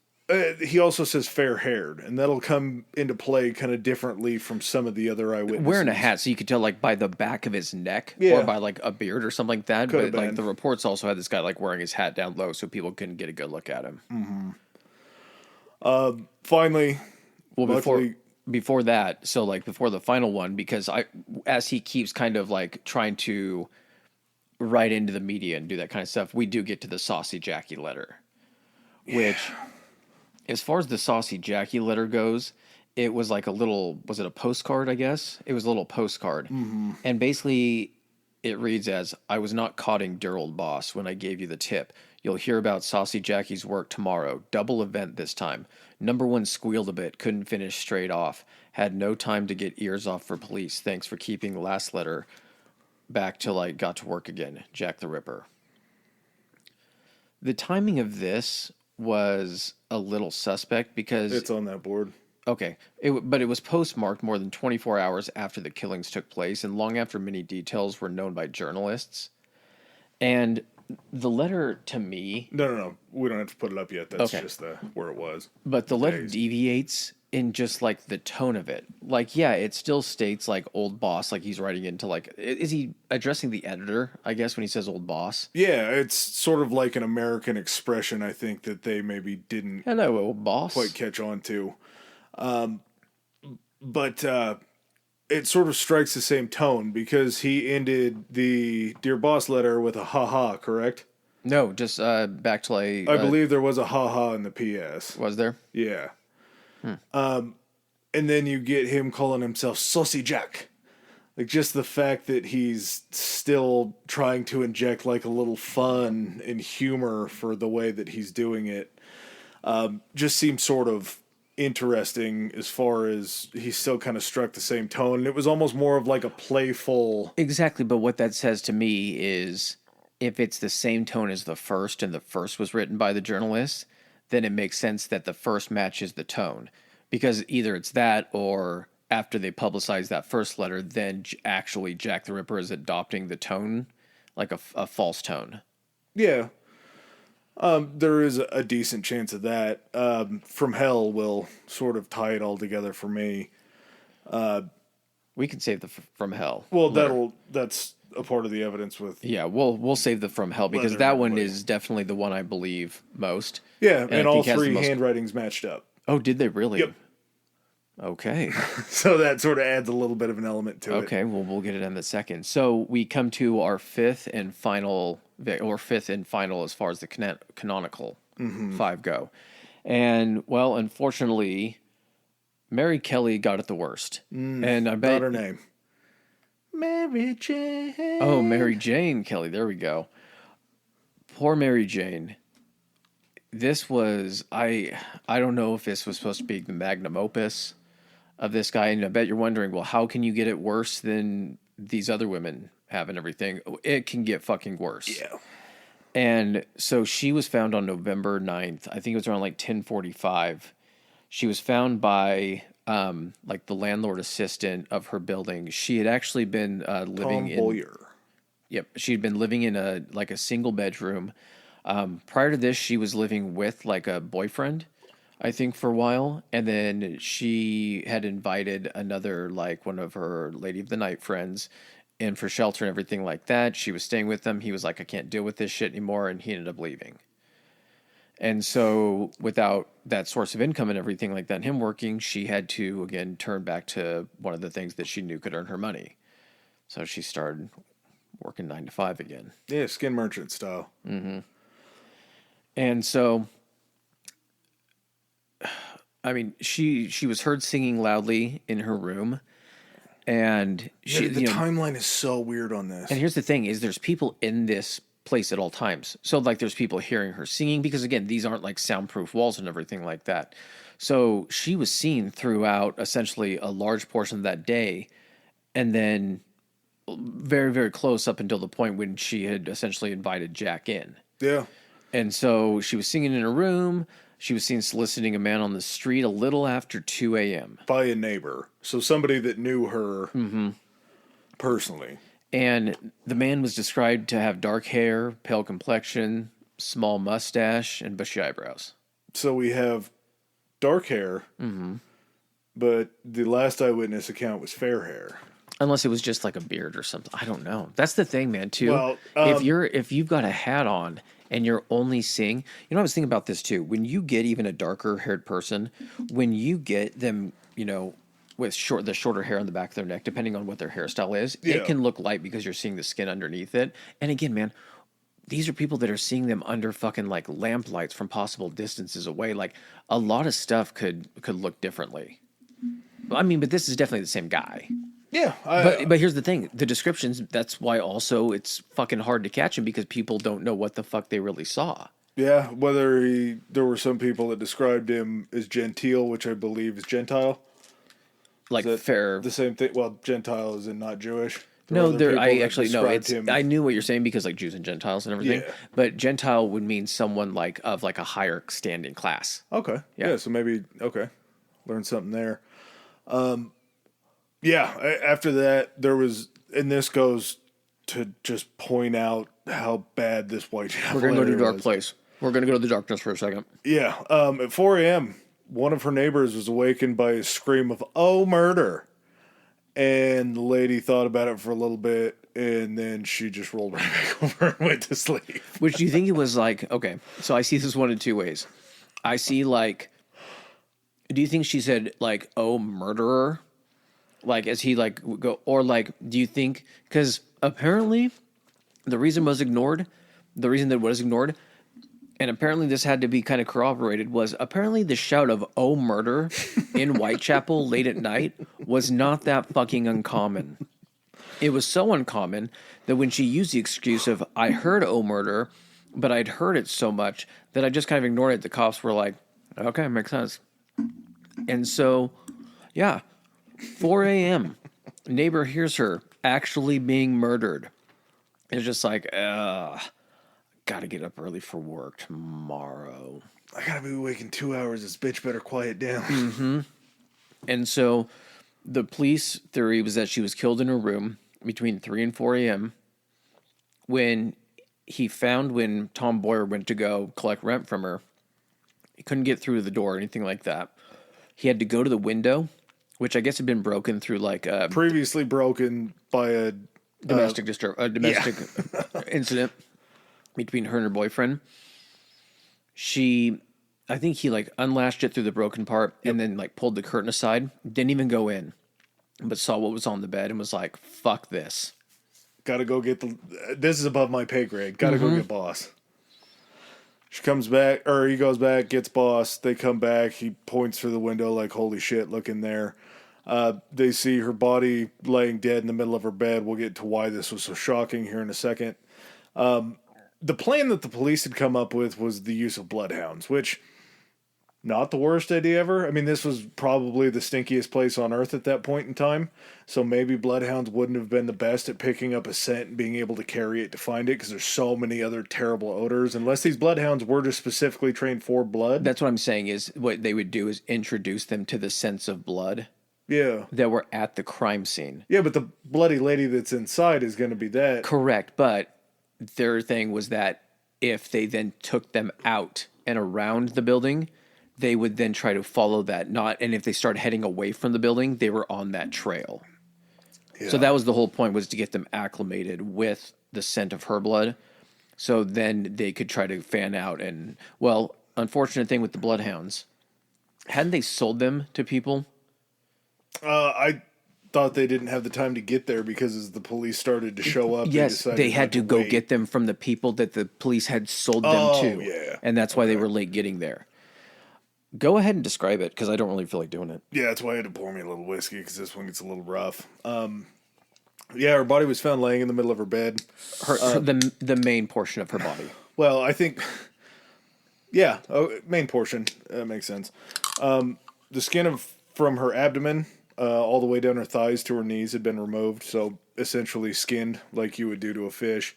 He also says fair-haired, and that'll come into play kind of differently from some of the other eyewitnesses. Wearing a hat, so you could tell, like, by the back of his neck, Yeah. or by, like, a beard or something like that. Could've But, like, been. the reports also had this guy, like, wearing his hat down low so people couldn't get a good look at him. Finally, Well, luckily, before that, so, like, before the final one, because as he keeps kind of, like, trying to write into the media and do that kind of stuff, we do get to the Saucy Jackie letter, which, as far as the Saucy Jackie letter goes, it was like was it a postcard, I guess? It was a little postcard. Mm-hmm. And basically, it reads as, "I was not codding dear old boss when I gave you the tip. You'll hear about Saucy Jackie's work tomorrow. Double event this time. Number 1 squealed a bit, couldn't finish straight off. Had no time to get ears off for police. Thanks for keeping the last letter back till I got to work again. Jack the Ripper." The timing of this was a little suspect because... it's on that board. Okay, but it was postmarked more than 24 hours after the killings took place and long after many details were known by journalists. And the letter, to me... No. We don't have to put it up yet. That's Okay. just where it was. But the letter Days. deviates in just, like, the tone of it. Like, yeah, it still states, like, old boss, like he's writing into, like... Is he addressing the editor, I guess, when he says old boss? Yeah, it's sort of like an American expression, I think, that they maybe didn't Hello, old boss. quite catch on to. But it sort of strikes the same tone because he ended the Dear Boss letter with a ha-ha, correct? No, just back to, like... I believe there was a ha-ha in the PS. Was there? Yeah. And then you get him calling himself Saucy Jack. Like, just the fact that he's still trying to inject, like, a little fun and humor for the way that he's doing it just seems sort of interesting as far as he still kind of struck the same tone. And it was almost more of, like, a playful... Exactly, but what that says to me is if it's the same tone as the first and the first was written by the journalist, then it makes sense that the first matches the tone. Because either it's that or after they publicize that first letter, then actually Jack the Ripper is adopting the tone, like a false tone. Yeah. There is a decent chance of that. From Hell will sort of tie it all together for me. We can save the From Hell. Well, letter. that's a part of the evidence with... Yeah, we'll save the From Hell because Leather that one everybody. is definitely the one I believe most. Yeah, I and all think has the three most- handwritings matched up. Oh, did they really? Yep. Okay. So that sort of adds a little bit of an element to it. Okay, well, we'll get it in a second. So we come to our fifth and final as far as the canonical 5 go. And, well, unfortunately, Mary Kelly got it the worst. And I bet... Not her name. Mary Jane. Oh, Mary Jane Kelly. There we go. Poor Mary Jane. This was... I don't know if this was supposed to be the magnum opus of this guy, and I bet you're wondering, well, how can you get it worse than these other women have and everything? It can get fucking worse. Yeah. And so she was found on November 9th. I think it was around like 10:45. She was found by like the landlord assistant of her building. She had actually been living Tom Boyer. Yep, she'd been living in a single bedroom. Prior to this, she was living with like a boyfriend, I think, for a while, and then she had invited another, like, one of her Lady of the Night friends in for shelter and everything like that. She was staying with them. He was like, I can't deal with this shit anymore, and he ended up leaving. And so without that source of income and everything like that, and him working, she had to, again, turn back to one of the things that she knew could earn her money. So she started working 9 to 5 again. Yeah, skin merchant style. And so, I mean, she was heard singing loudly in her room, and she The timeline is so weird on this. And here's the thing: is there's people in this place at all times. So like, there's people hearing her singing because again, these aren't like soundproof walls and everything like that. So she was seen throughout essentially a large portion of that day, and then very, very close up until the point when she had essentially invited Jack in. Yeah. And so she was singing in her room. She was seen soliciting a man on the street a little after 2 a.m. by a neighbor. So somebody that knew her personally. And the man was described to have dark hair, pale complexion, small mustache, and bushy eyebrows. So we have dark hair, but the last eyewitness account was fair hair. Unless it was just like a beard or something. I don't know. That's the thing, man, too. Well, if you've got a hat on and you're only seeing... I was thinking about this, too. When you get even a darker-haired person, when you get them, with the shorter hair on the back of their neck, depending on what their hairstyle is, it can look light because you're seeing the skin underneath it. And again, man, these are people that are seeing them under fucking like lamp lights from possible distances away. Like, a lot of stuff could look differently. I mean, but this is definitely the same guy. Yeah. But here's the thing. The descriptions, that's why also it's fucking hard to catch him because people don't know what the fuck they really saw. Yeah, there were some people that described him as genteel, which I believe is Gentile. Like fair. The same thing. Well, Gentile is not Jewish. No, I knew what you're saying because like Jews and Gentiles and everything. Yeah. But Gentile would mean someone of a higher standing class. Okay. Yeah. So maybe learn something there. After that there was, and this goes to just point out how bad this Whitechaple. We're gonna go to a dark place. We're gonna go to the darkness for a second. Yeah. At 4 a.m., one of her neighbors was awakened by a scream of "Oh, murder!" And the lady thought about it for a little bit, and then she just rolled right back over and went to sleep. Which do you think it was like? Okay, so I see this one in two ways. I see like, do you think she said like "Oh, murderer"? Like, as he like would go, or like, do you think, because apparently the reason that it was ignored, and apparently this had to be kind of corroborated, was apparently the shout of "Oh, murder" in Whitechapel late at night was not that fucking uncommon. It was so uncommon that when she used the excuse of "I heard "Oh, murder," but I'd heard it so much that I just kind of ignored it, the cops were like, okay, makes sense. And so, yeah. 4 a.m. Neighbor hears her actually being murdered. It's just like, gotta get up early for work tomorrow. I gotta be awake in 2 hours. This bitch better quiet down. And so the police theory was that she was killed in her room between 3 and 4 a.m. when Tom Boyer went to go collect rent from her. He couldn't get through the door or anything like that. He had to go to the window, which I guess had been broken through like a... Previously broken by a... domestic incident between her and her boyfriend. I think he like unlatched it through the broken part and then like pulled the curtain aside. Didn't even go in, but saw what was on the bed and was like, fuck this. Gotta go get this is above my pay grade. Gotta go get boss. She comes back, or he goes back, gets boss. They come back. He points through the window like, holy shit, look in there. They see her body laying dead in the middle of her bed. We'll get to why this was so shocking here in a second. The plan that the police had come up with was the use of bloodhounds, which, not the worst idea ever. I mean, this was probably the stinkiest place on earth at that point in time. So maybe bloodhounds wouldn't have been the best at picking up a scent and being able to carry it to find it because there's so many other terrible odors. Unless these bloodhounds were just specifically trained for blood. That's what I'm saying is what they would do is introduce them to the sense of blood. Yeah. That were at the crime scene. Yeah, but the bloody lady that's inside is going to be that. Correct, but their thing was that if they then took them out and around the building, they would then try to follow that. And if they start heading away from the building, they were on that trail. Yeah. So that was the whole point, was to get them acclimated with the scent of her blood. So then they could try to fan out. And, well, unfortunate thing with the bloodhounds, hadn't they sold them to people? thought they didn't have the time to get there because as the police started to show up, Yes, they had to go wait. get them from the people that the police had sold them to. Yeah. And that's why they were late getting there. Go ahead and describe it, because I don't really feel like doing it. Yeah, that's why I had to pour me a little whiskey, because this one gets a little rough. Yeah, her body was found laying in the middle of her bed. The main portion of her body. Well, I think... Yeah, main portion. That makes sense. The skin from her abdomen all the way down her thighs to her knees had been removed, so essentially skinned like you would do to a fish.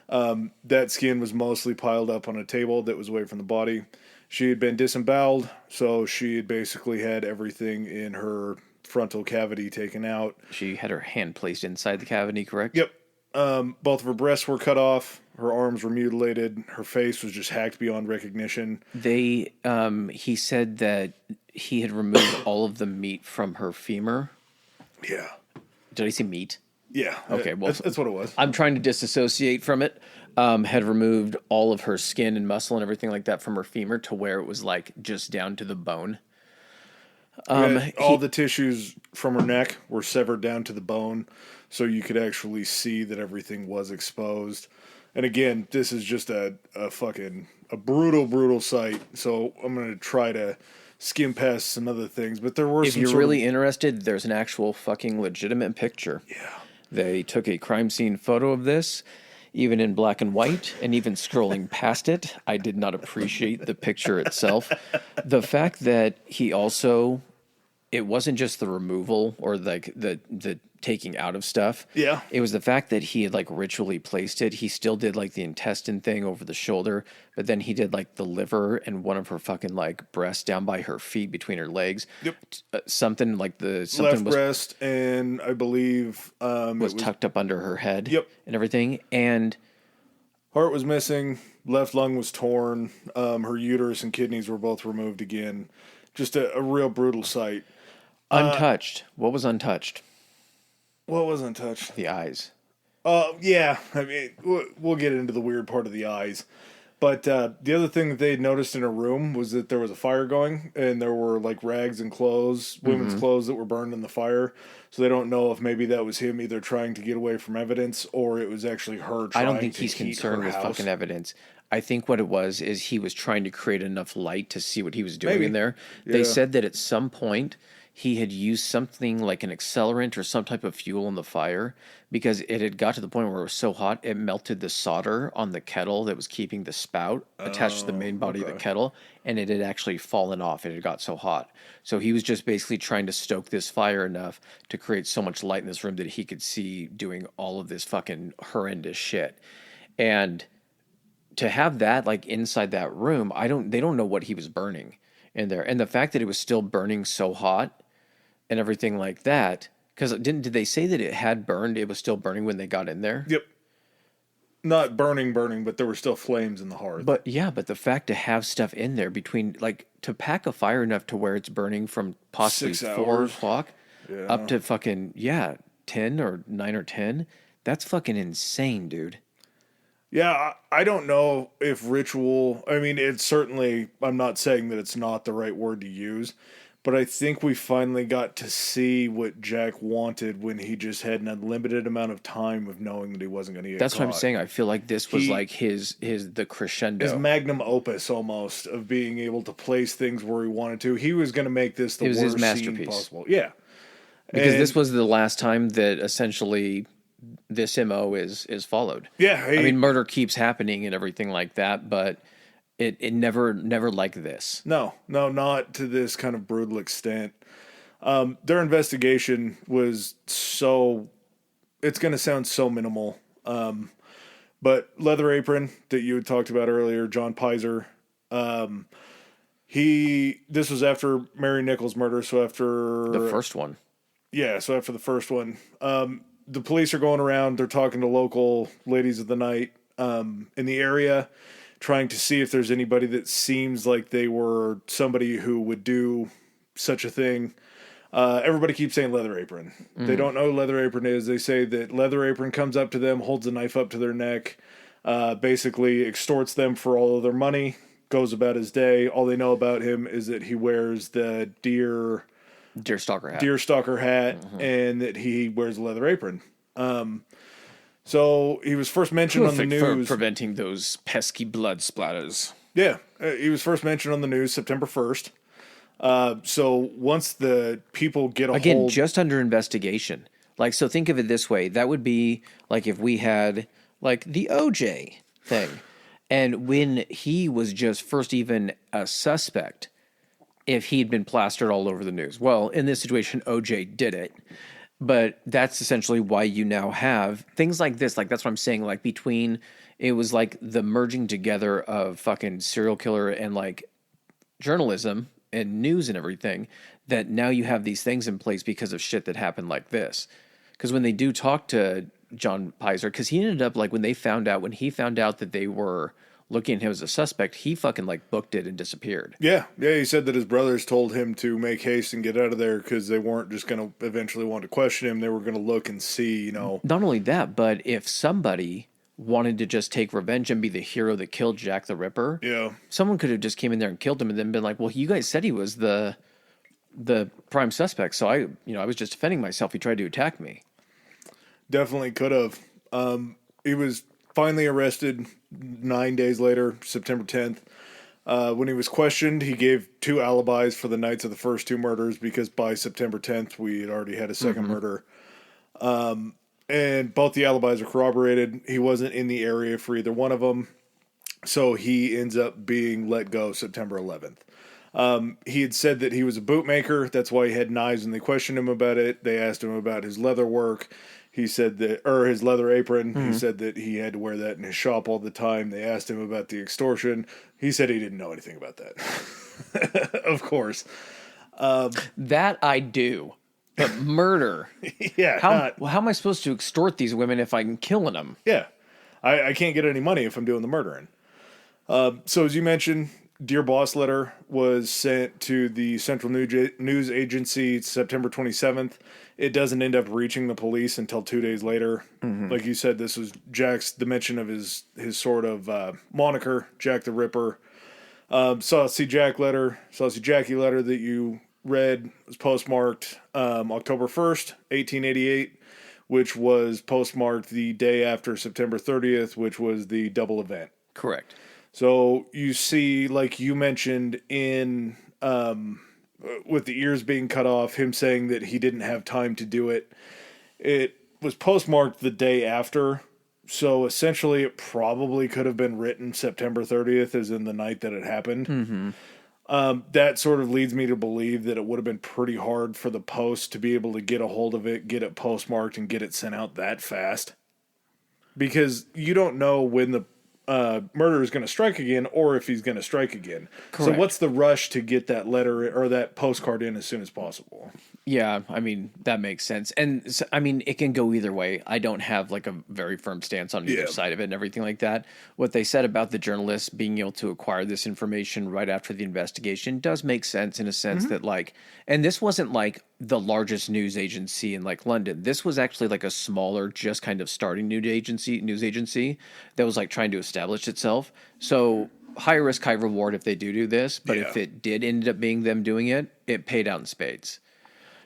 That skin was mostly piled up on a table that was away from the body. She had been disemboweled, so she had basically had everything in her frontal cavity taken out. She had her hand placed inside the cavity, correct? Yep. Both of her breasts were cut off. Her arms were mutilated. Her face was just hacked beyond recognition. He said that he had removed all of the meat from her femur. Yeah. Did I say meat? Yeah. Okay, well, that's what it was. I'm trying to disassociate from it. Had removed all of her skin and muscle and everything like that from her femur to where it was like just down to the bone. All the tissues from her neck were severed down to the bone, so you could actually see that everything was exposed. And again, this is just a brutal sight. So I'm going to try to skim past some other things, but there were If you're really interested, there's an actual fucking legitimate picture. Yeah. They took a crime scene photo of this, even in black and white, and even scrolling past it, I did not appreciate the picture itself. The fact that he also, it wasn't just the removal or like the taking out of stuff. Yeah. It was the fact that he had like ritually placed it. He still did like the intestine thing over the shoulder, but then he did like the liver and one of her fucking like breasts down by her feet between her legs. Yep. Something like something left was breast, and I believe was tucked up under her head. Yep. And everything. And heart was missing. Left lung was torn. Her uterus and kidneys were both removed again. Just a real brutal sight. untouched. What was untouched? What was untouched? The eyes. Yeah. I mean, we'll get into the weird part of the eyes. But the other thing that they had noticed in her room was that there was a fire going, and there were like rags and clothes, women's clothes that were burned in the fire. So they don't know if maybe that was him either trying to get away from evidence or it was actually her trying to I don't think heat he's concerned her with house. fucking evidence. I think what it was is he was trying to create enough light to see what he was doing Maybe. in there. Yeah. They said that at some point he had used something like an accelerant or some type of fuel in the fire because it had got to the point where it was so hot it melted the solder on the kettle that was keeping the spout attached to the main body of the kettle, and it had actually fallen off. It had got so hot. So he was just basically trying to stoke this fire enough to create so much light in this room that he could see doing all of this fucking horrendous shit. And to have that like inside that room, they don't know what he was burning in there. And the fact that it was still burning so hot and everything like that, because did they say that it had burned? It was still burning when they got in there? Yep. Not burning, but there were still flames in the hearth. But yeah, but the fact to have stuff in there between, like, to pack a fire enough to where it's burning from possibly 6 4 hours. o'clock Yeah. up to fucking, 10 or 9 or 10, that's fucking insane, dude. Yeah, I don't know if ritual... I mean, it's certainly... I'm not saying that it's not the right word to use, but I think we finally got to see what Jack wanted when he just had an unlimited amount of time of knowing that he wasn't going to get That's caught. what I'm saying. I feel like this was like the crescendo. His magnum opus, almost, of being able to place things where he wanted to. He was going to make this the worst his scene masterpiece. possible. Yeah. Because this was the last time that essentially this MO is followed. Yeah. I mean, murder keeps happening and everything like that, but it never like this. No, not to this kind of brutal extent. Their investigation was so... It's going to sound so minimal. But Leather Apron, that you had talked about earlier, John Pizer, this was after Mary Nichols' murder, so after... The first one. Yeah, so after the first one. The police are going around, they're talking to local ladies of the night in the area, trying to see if there's anybody that seems like they were somebody who would do such a thing. Everybody keeps saying Leather Apron. They don't know who Leather Apron is. They say that Leather Apron comes up to them, holds a knife up to their neck, basically extorts them for all of their money, goes about his day. All they know about him is that he wears the deer deerstalker hat, and that he wears a leather apron. So he was first mentioned on the news for preventing those pesky blood splatters. Yeah, he was first mentioned on the news September 1st. So once the people get a hold... just under investigation. Like, so think of it this way. That would be like if we had like the OJ thing. And when he was just first even a suspect, if he'd been plastered all over the news. Well, in this situation, OJ did it. But that's essentially why you now have things like this. Like, that's what I'm saying. Like, it was like the merging together of fucking serial killer and like journalism and news and everything, that now you have these things in place because of shit that happened like this. Because when they do talk to John Pizer, because he ended up like when he found out that they were looking at him as a suspect, he fucking like booked it and disappeared. Yeah. He said that his brothers told him to make haste and get out of there because they weren't just going to eventually want to question him. They were going to look and see, you know. Not only that, but if somebody wanted to just take revenge and be the hero that killed Jack the Ripper, someone could have just came in there and killed him and then been like, well, you guys said he was the prime suspect, so I was just defending myself. He tried to attack me. Definitely could have. He was finally arrested 9 days later, September 10th. When he was questioned, he gave 2 alibis for the nights of the first 2 murders because by September 10th, we had already had a second murder. And both the alibis are corroborated. He wasn't in the area for either one of them. So he ends up being let go September 11th. He had said that he was a bootmaker. That's why he had knives when they questioned him about it. They asked him about his leather work. He said that, or his leather apron. He said that he had to wear that in his shop all the time. They asked him about the extortion. He said he didn't know anything about that. Of course. That I do. But murder. How am I supposed to extort these women if I'm killing them? Yeah. I can't get any money if I'm doing the murdering. So as you mentioned, Dear Boss letter was sent to the Central News Agency September 27th. It doesn't end up reaching the police until 2 days later. Like you said, this was the mention of his sort of moniker, Jack the Ripper. Saucy Jackie letter that you read was postmarked October 1st, 1888, which was postmarked the day after September 30th, which was the double event. Correct. So you see, like you mentioned in with the ears being cut off, him saying that he didn't have time to do it. It was postmarked the day after. So essentially it probably could have been written September 30th, as in the night that it happened. That sort of leads me to believe that it would have been pretty hard for the post to be able to get a hold of it, get it postmarked, and get it sent out that fast. Because you don't know when the murderer is going to strike again, or if he's going to strike again. Correct. So what's the rush to get that letter or that postcard in as soon as possible? Yeah, I mean, that makes sense. And so, I mean, it can go either way. I don't have like a very firm stance on either side of it and everything like that. What they said about the journalists being able to acquire this information right after the investigation does make sense in a sense that like, and this wasn't like the largest news agency in like London. This was actually like a smaller, just kind of starting news agency that was like trying to establish itself. So high risk, high reward if they do this. But if it did end up being them doing it, it paid out in spades.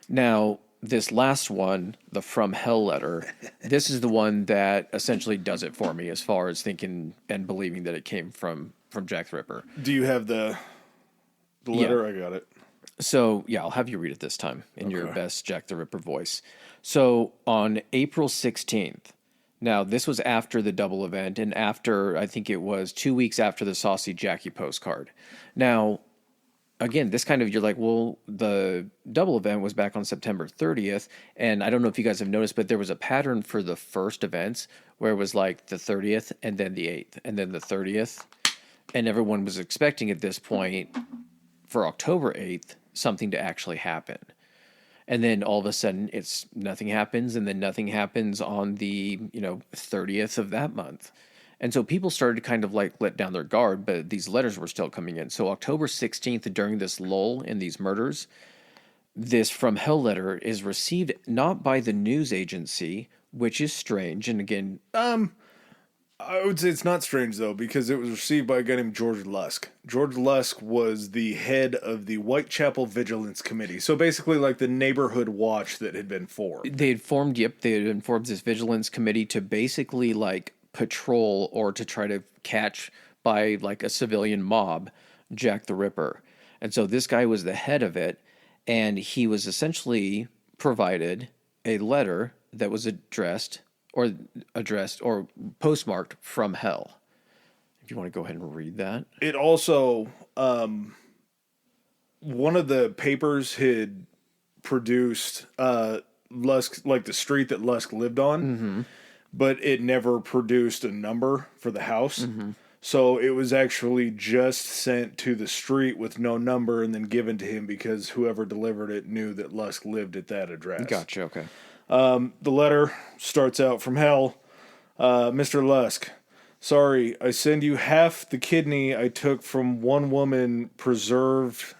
Now, this last one, the From Hell letter, this is the one that essentially does it for me as far as thinking and believing that it came from Jack the Ripper. Do you have the letter? Yeah. I got it. So, yeah, I'll have you read it this time in your best Jack the Ripper voice. So, on April 16th, now this was after the double event and after, I think it was 2 weeks after the Saucy Jackie postcard. Now, again, this kind of, you're like, well, the double event was back on September 30th. And I don't know if you guys have noticed, but there was a pattern for the first events where it was like the 30th and then the 8th and then the 30th. And everyone was expecting at this point for October 8th, something to actually happen. And then all of a sudden nothing happens. And then nothing happens on the, 30th of that month. And so people started to kind of like let down their guard, but these letters were still coming in. So October 16th, during this lull in these murders, this From Hell letter is received not by the news agency, which is strange. And again, I would say it's not strange, though, because it was received by a guy named George Lusk. George Lusk was the head of the Whitechaple Vigilance Committee. So basically like the neighborhood watch that had been formed. They had formed this vigilance committee to basically like patrol or to try to catch by like a civilian mob Jack the Ripper. And so this guy was the head of it, and he was essentially provided a letter that was addressed or postmarked from hell. If you want to go ahead and read that. It also, one of the papers had produced Lusk, like the street that Lusk lived on, but it never produced a number for the house. So it was actually just sent to the street with no number and then given to him because whoever delivered it knew that Lusk lived at that address. Gotcha, okay. The letter starts out from hell. Mr. Lusk, sorry, I send you half the kidney I took from one woman preserved.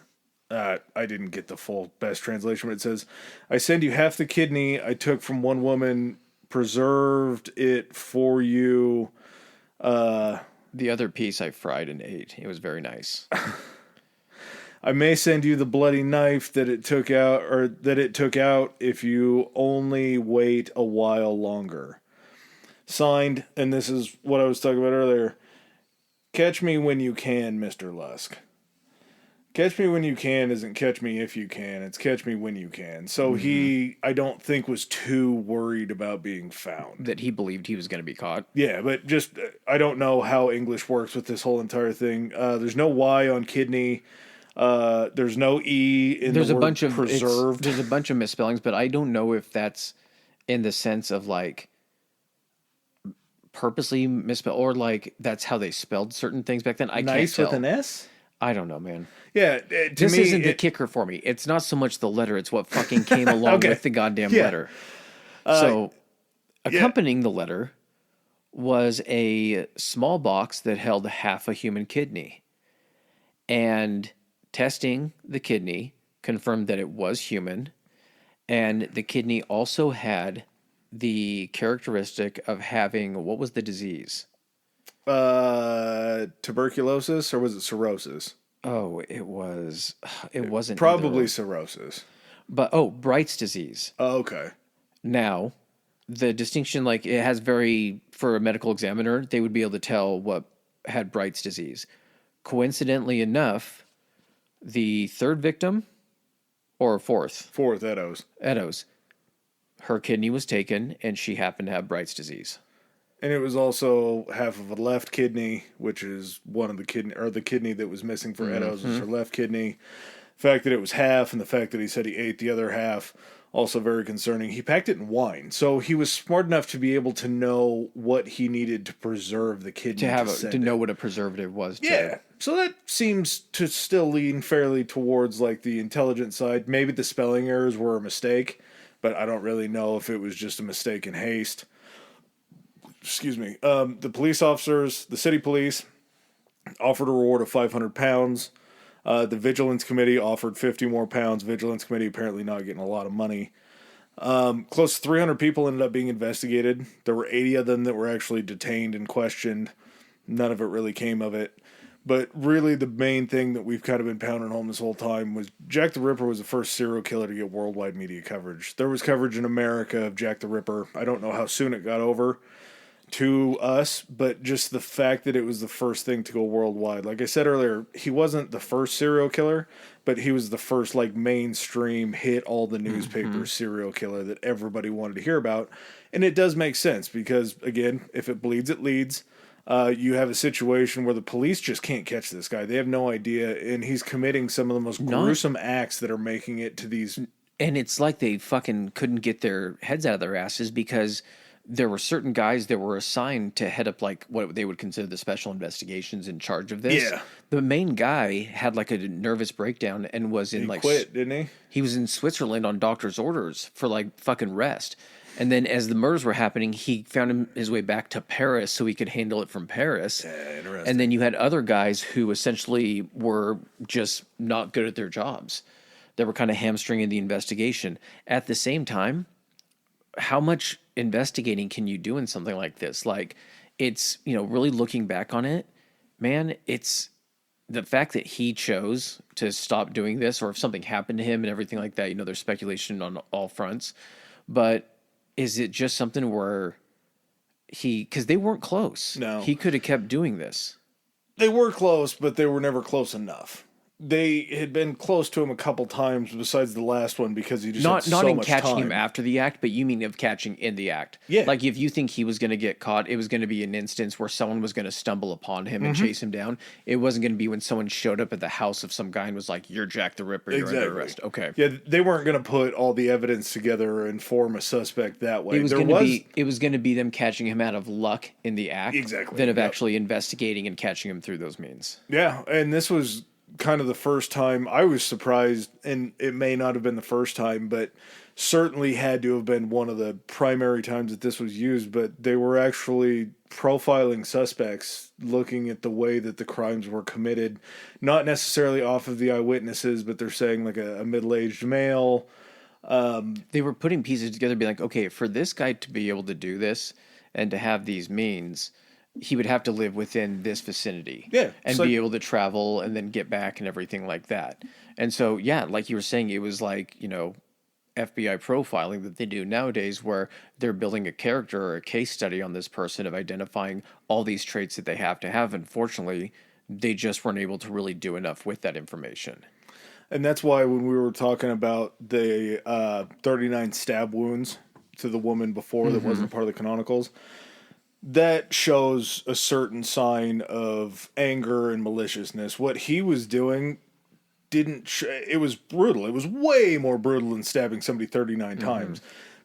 I didn't get the full best translation, but it says, I send you half the kidney I took from one woman, preserved it for you. The other piece I fried and ate. It was very nice. I may send you the bloody knife that it took out if you only wait a while longer. Signed, and this is what I was talking about earlier. Catch me when you can, Mr. Lusk. Catch me when you can isn't catch me if you can. It's catch me when you can. So he, I don't think, was too worried about being found. That he believed he was going to be caught. Yeah, but just, I don't know how English works with this whole entire thing. There's no Y on kidney. There's no E in the word preserved. There's a bunch of misspellings, but I don't know if that's in the sense of like purposely misspelled or like that's how they spelled certain things back then. I can't tell. With an S? I don't know, man. Yeah, this isn't the kicker for me. It's not so much the letter; it's what fucking came along with the goddamn letter. So, accompanying the letter was a small box that held half a human kidney, and testing the kidney confirmed that it was human, and the kidney also had the characteristic of having, what was the disease? Tuberculosis, or was it cirrhosis? Oh, it wasn't probably cirrhosis. But Bright's disease. Oh, okay. Now, the distinction, like it has for a medical examiner, they would be able to tell what had Bright's disease. Coincidentally enough, the third victim, or fourth, Eddowes, her kidney was taken, and she happened to have Bright's disease. And it was also half of a left kidney, which is one of the kidney, or the kidney that was missing for Eddowes was her left kidney. The fact that it was half, and the fact that he said he ate the other half, also very concerning. He packed it in wine, so he was smart enough to be able to know what he needed to preserve the kidney. To know what a preservative was. Yeah, so that seems to still lean fairly towards like the intelligent side. Maybe the spelling errors were a mistake, but I don't really know if it was just a mistake in haste. Excuse me. The police officers, the city police, offered a reward of £500. The Vigilance Committee offered 50 more pounds. Vigilance Committee apparently not getting a lot of money. Close to 300 people ended up being investigated. There were 80 of them that were actually detained and questioned. None of it really came of it. But really the main thing that we've kind of been pounding home this whole time was Jack the Ripper was the first serial killer to get worldwide media coverage. There was coverage in America of Jack the Ripper. I don't know how soon it got over to us, but just the fact that it was the first thing to go worldwide. Like I said earlier, he wasn't the first serial killer, but he was the first like mainstream hit all the newspapers serial killer that everybody wanted to hear about. And it does make sense because, again, if it bleeds, it leads. You have a situation where the police just can't catch this guy. They have no idea, and he's committing some of the most gruesome acts that are making it to these. And it's like they fucking couldn't get their heads out of their asses because there were certain guys that were assigned to head up like what they would consider the special investigations in charge of this. Yeah. The main guy had like a nervous breakdown and was in he quit, didn't he? He was in Switzerland on doctor's orders for like fucking rest. And then as the murders were happening, he found his way back to Paris so he could handle it from Paris. Yeah, interesting. And then you had other guys who essentially were just not good at their jobs. They were kind of hamstringing the investigation. At the same time, how much investigating can you do in something like this? Like, it's, really looking back on it, man, it's the fact that he chose to stop doing this, or if something happened to him and everything like that, there's speculation on all fronts. But is it just something where because they weren't close. No. He could have kept doing this. They were close, but they were never close enough. They had been close to him a couple times besides the last one because he just had so not in much catching time. him after the act, but you mean of catching in the act. Yeah. Like if you think he was going to get caught, it was going to be an instance where someone was going to stumble upon him and chase him down. It wasn't going to be when someone showed up at the house of some guy and was like, "You're Jack the Ripper, you're under arrest." Okay. Yeah, they weren't going to put all the evidence together and form a suspect that way. It was going to be them catching him out of luck in the act, Exactly. than of actually investigating and catching him through those means. Yeah, and this was kind of the first time I was surprised, and it may not have been the first time, but certainly had to have been one of the primary times that this was used. But they were actually profiling suspects, looking at the way that the crimes were committed, not necessarily off of the eyewitnesses, but they're saying like a middle-aged male. They were putting pieces together, being like, okay, for this guy to be able to do this and to have these means, he would have to live within this vicinity, and be able to travel and then get back and everything like that. And so, yeah, like you were saying, it was like, FBI profiling that they do nowadays, where they're building a character or a case study on this person of identifying all these traits that they have to have. Unfortunately, they just weren't able to really do enough with that information. And that's why when we were talking about the 39 stab wounds to the woman before that wasn't part of the canonicals, that shows a certain sign of anger and maliciousness. What he was doing it was brutal. It was way more brutal than stabbing somebody 39 times.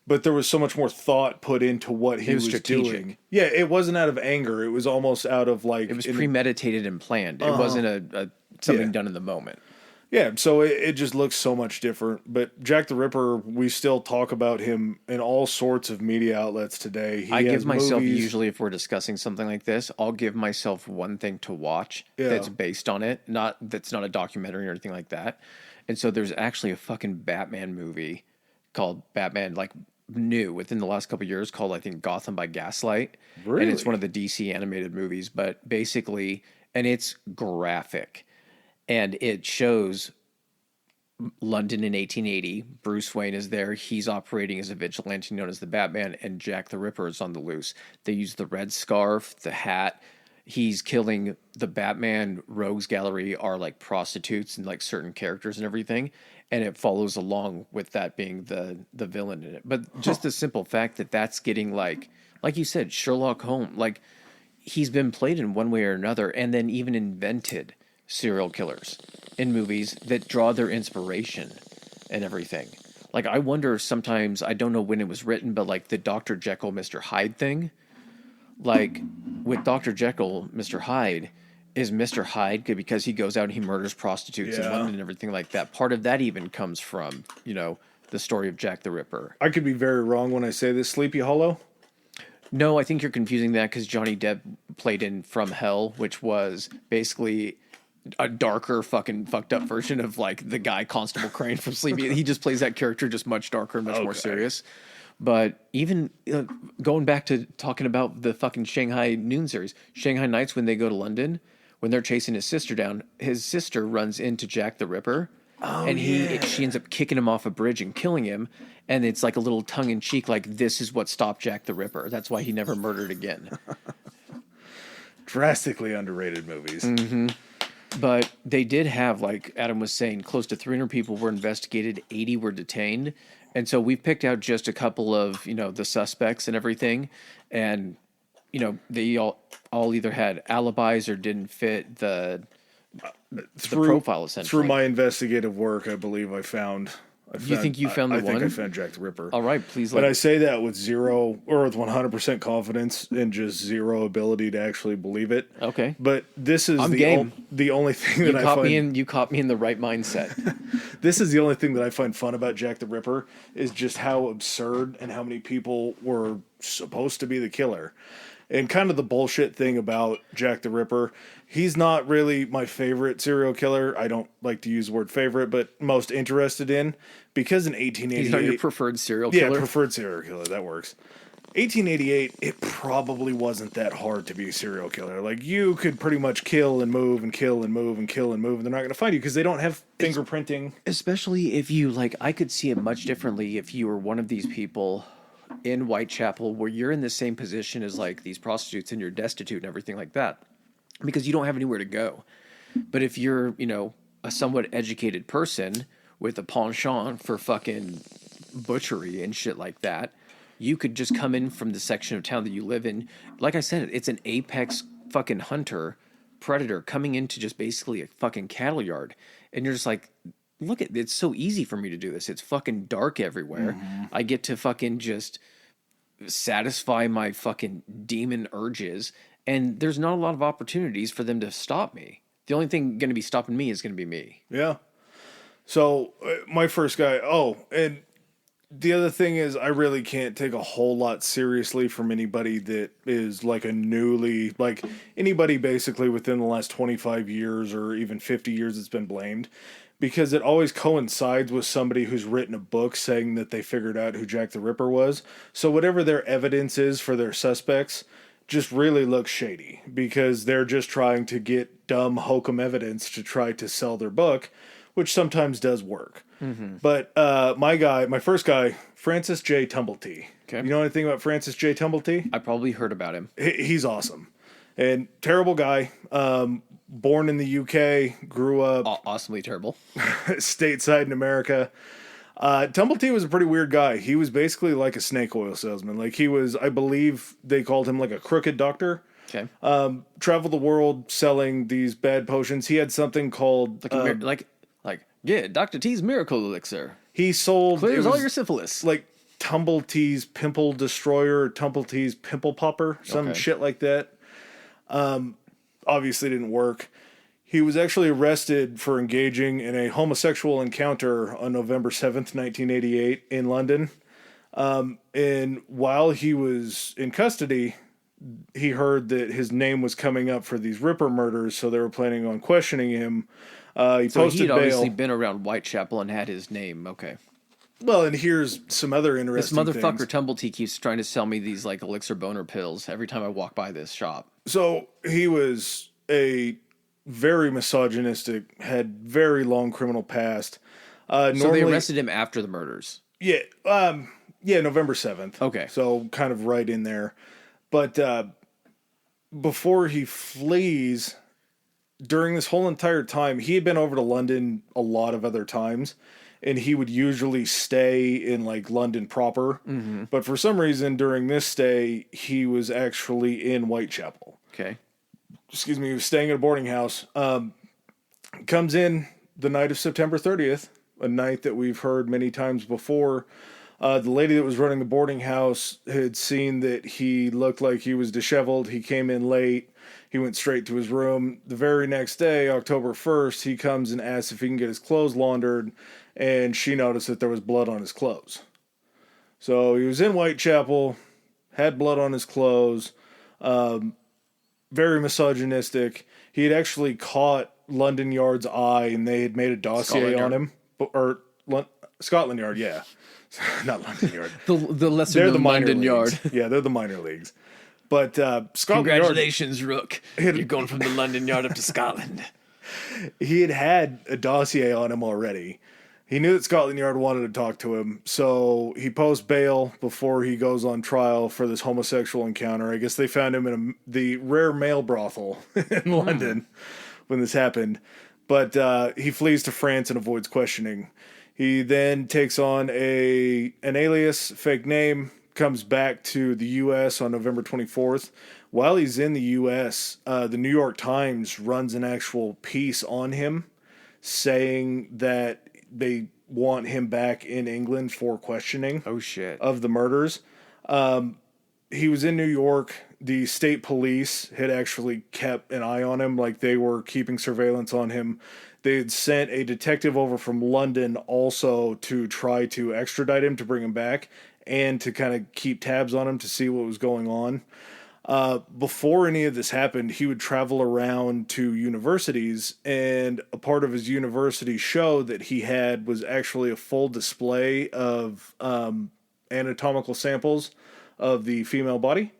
But there was so much more thought put into what he was doing. Yeah, it wasn't out of anger. It was almost out of like... It was premeditated and planned. It wasn't something done in the moment. Yeah, so it just looks so much different. But Jack the Ripper, we still talk about him in all sorts of media outlets today. I give myself, usually if we're discussing something like this, I'll give myself one thing to watch that's based on it. That's not a documentary or anything like that. And so there's actually a fucking Batman movie called Batman, like new within the last couple of years, called I think Gotham by Gaslight. Really? And it's one of the DC animated movies, but basically, and it's graphic. And it shows London in 1880. Bruce Wayne is there. He's operating as a vigilante known as the Batman, and Jack the Ripper is on the loose. They use the red scarf, the hat. He's killing the Batman rogues gallery are like prostitutes and like certain characters and everything. And it follows along with that being the villain in it. But just the simple fact that that's getting like you said, Sherlock Holmes, like he's been played in one way or another, and then even invented serial killers in movies that draw their inspiration and everything. Like, I wonder sometimes, I don't know when it was written, but like the Dr. Jekyll, Mr. Hyde thing, like with Dr. Jekyll, Mr. Hyde, is Mr. Hyde good because he goes out and he murders prostitutes in London and everything like that? Part of that even comes from, the story of Jack the Ripper. I could be very wrong when I say this. Sleepy Hollow? No, I think you're confusing that because Johnny Depp played in From Hell, which was basically a darker fucking fucked up version of like the guy Constable Crane from Sleepy. He just plays that character just much darker and much more serious. But even going back to talking about the fucking Shanghai Noon series, Shanghai Nights, when they go to London, when they're chasing his sister down, his sister runs into Jack the Ripper. She ends up kicking him off a bridge and killing him. And it's like a little tongue in cheek, like, this is what stopped Jack the Ripper. That's why he never murdered again. Drastically underrated movies. But they did have, like Adam was saying, close to 300 people were investigated, 80 were detained. And so we've picked out just a couple of, the suspects and everything. And, they all either had alibis or didn't fit the profile, essentially. Through my investigative work, I believe I found... You think you found the one? I think I found Jack the Ripper. All right, please. But I say that with 100% confidence and just zero ability to actually believe it. Okay. But this is the only thing that I find... You caught me in the right mindset. This is the only thing that I find fun about Jack the Ripper, is just how absurd and how many people were supposed to be the killer. And kind of the bullshit thing about Jack the Ripper, he's not really my favorite serial killer. I don't like to use the word favorite, but most interested in. Because in 1888... He's not your preferred serial killer? Yeah, preferred serial killer. That works. 1888, it probably wasn't that hard to be a serial killer. Like, you could pretty much kill and move and kill and move and kill and move, and they're not going to find you because they don't have fingerprinting. Especially if you, like, I could see it much differently if you were one of these people in Whitechapel where you're in the same position as, like, these prostitutes and you're destitute and everything like that because you don't have anywhere to go. But if you're, a somewhat educated person with a penchant for fucking butchery and shit like that, you could just come in from the section of town that you live in. Like I said, it's an apex fucking hunter, predator coming into just basically a fucking cattle yard. And you're just like, look, it's so easy for me to do this. It's fucking dark everywhere. Mm-hmm. I get to fucking just satisfy my fucking demon urges. And there's not a lot of opportunities for them to stop me. The only thing going to be stopping me is going to be me. Yeah. So my first guy, and the other thing is I really can't take a whole lot seriously from anybody that is like anybody basically within the last 25 years or even 50 years that's been blamed, because it always coincides with somebody who's written a book saying that they figured out who Jack the Ripper was. So whatever their evidence is for their suspects just really looks shady because they're just trying to get dumb hokum evidence to try to sell their book, which sometimes does work. Mm-hmm. But my first guy, Francis J. Tumblety. Okay. You know anything about Francis J. Tumblety? I probably heard about him. He's awesome. And terrible guy. Born in the UK, grew up... Awesomely terrible. stateside in America. Tumblety was a pretty weird guy. He was basically like a snake oil salesman. Like, he was, I believe they called him like a crooked doctor. Okay. Traveled the world selling these bad potions. He had something called... Dr. T's Miracle Elixir. He sold... Clears all your syphilis. Like Tumbletee's Pimple Destroyer or Tumbletee's Pimple Popper. Some shit like that. Obviously didn't work. He was actually arrested for engaging in a homosexual encounter on November 7th, 1988 in London. And while he was in custody, he heard that his name was coming up for these Ripper murders, so they were planning on questioning him. He posted he'd bail. Obviously been around Whitechapel and had his name. Okay. Well, and here's some other interesting things. This motherfucker things. Tumblety keeps trying to sell me these like elixir boner pills every time I walk by this shop. So he was a very misogynistic, had very long criminal past. So they arrested him after the murders. Yeah, November 7th. Okay. So kind of right in there. But before he flees, during this whole entire time, he had been over to London a lot of other times, and he would usually stay in like London proper. Mm-hmm. But for some reason, during this stay, he was actually in Whitechapel. Okay. Excuse me, he was staying at a boarding house. Comes in the night of September 30th, a night that we've heard many times before. The lady that was running the boarding house had seen that he looked like he was disheveled. He came in late. He went straight to his room. The very next day, October 1st, he comes and asks if he can get his clothes laundered, and she noticed that there was blood on his clothes. So he was in Whitechapel, had blood on his clothes, very misogynistic. He had actually caught London Yard's eye, and they had made a dossier on him. Scotland Yard, yeah. Not London Yard. the lesser known London Yard. Yeah, they're the minor leagues. But Scotland Congratulations, Rook. You're going from the London Yard up to Scotland. He had a dossier on him already. He knew that Scotland Yard wanted to talk to him, so he posts bail before he goes on trial for this homosexual encounter. I guess they found him in the rare male brothel in London when this happened. But he flees to France and avoids questioning. He then takes on an alias, fake name, comes back to the U.S. on November 24th. While he's in the U.S., the New York Times runs an actual piece on him saying that they want him back in England for questioning. Oh, shit. Of the murders. He was in New York. The state police had actually kept an eye on him, like they were keeping surveillance on him. They had sent a detective over from London also to try to extradite him to bring him back and to kind of keep tabs on him to see what was going on. Before any of this happened, he would travel around to universities, and a part of his university show that he had was actually a full display of anatomical samples of the female body.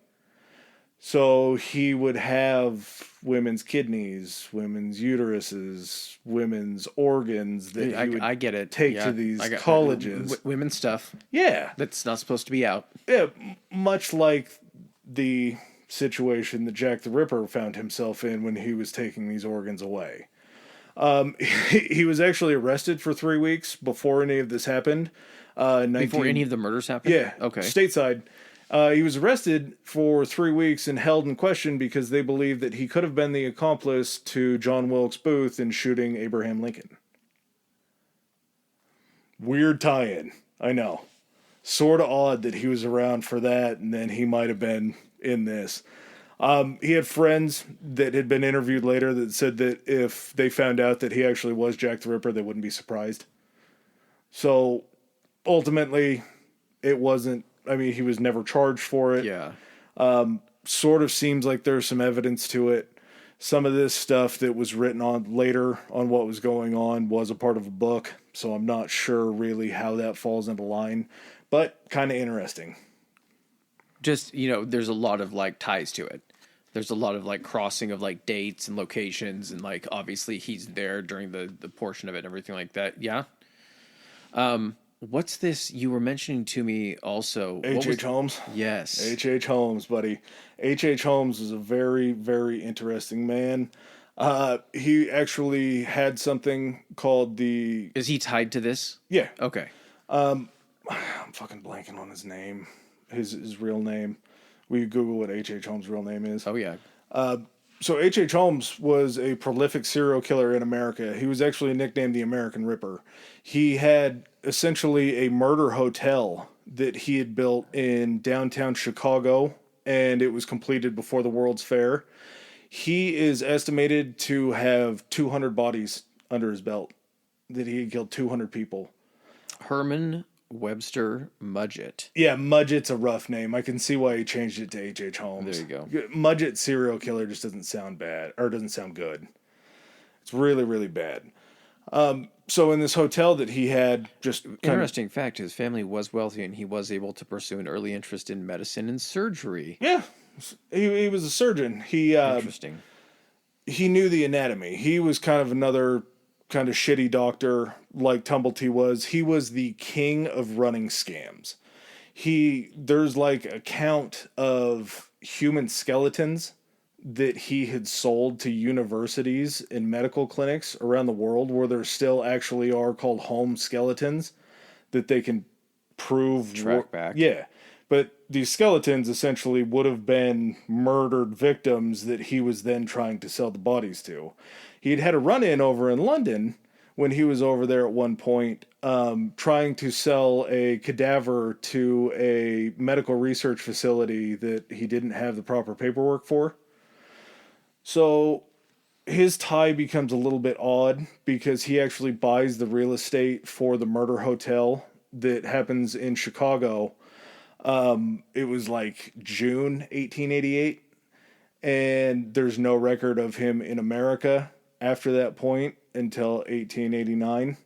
So he would have women's kidneys, women's uteruses, women's organs that he would I get it. take Yeah, to these I got colleges. Women's stuff Yeah. that's not supposed to be out. Yeah, much like the situation that Jack the Ripper found himself in when he was taking these organs away. He was actually arrested for 3 weeks before any of this happened. Before any of the murders happened? Yeah. Okay. Stateside. He was arrested for 3 weeks and held in question because they believed that he could have been the accomplice to John Wilkes Booth in shooting Abraham Lincoln. Weird tie-in. I know. Sort of odd that he was around for that and then he might have been in this. He had friends that had been interviewed later that said that if they found out that he actually was Jack the Ripper, they wouldn't be surprised. So, ultimately, it wasn't... I mean, he was never charged for it. Yeah. Sort of seems like there's some evidence to it. Some of this stuff that was written on later on what was going on was a part of a book, so I'm not sure really how that falls into line, but kind of interesting. Just, there's a lot of, ties to it. There's a lot of, crossing of, dates and locations, and, obviously he's there during the portion of it and everything like that. Yeah. What's this you were mentioning to me also? H.H. Holmes? Yes. H.H. Holmes, buddy. H.H. Holmes is a very, very interesting man. He actually had something called the... Is he tied to this? Yeah. Okay. I'm fucking blanking on his name. His real name. Will you Google what H.H. Holmes' real name is? Oh, yeah. So H.H. Holmes was a prolific serial killer in America. He was actually nicknamed the American Ripper. He had essentially a murder hotel that he had built in downtown Chicago, and it was completed before the World's Fair. He is estimated to have 200 bodies under his belt, that he had killed 200 people. Herman Webster Mudgett. Yeah, Mudgett's a rough name. I can see why he changed it to H.H. Holmes. There you go. Mudgett serial killer just doesn't sound bad, or doesn't sound good. It's really, really bad. So in this hotel that he had, just interesting fact, his family was wealthy and he was able to pursue an early interest in medicine and surgery. Yeah, he was a surgeon. Interesting. He knew the anatomy. He was kind of another kind of shitty doctor like Tumblety was. He was the king of running scams. There's a count of human skeletons that he had sold to universities and medical clinics around the world where there still actually are called Holmes skeletons that they can prove... Track back. Yeah. But these skeletons essentially would have been murdered victims that he was then trying to sell the bodies to. He'd had a run-in over in London when he was over there at one point trying to sell a cadaver to a medical research facility that he didn't have the proper paperwork for. So his tie becomes a little bit odd because he actually buys the real estate for the murder hotel that happens in Chicago. It was June 1888, and there's no record of him in America after that point until 1889.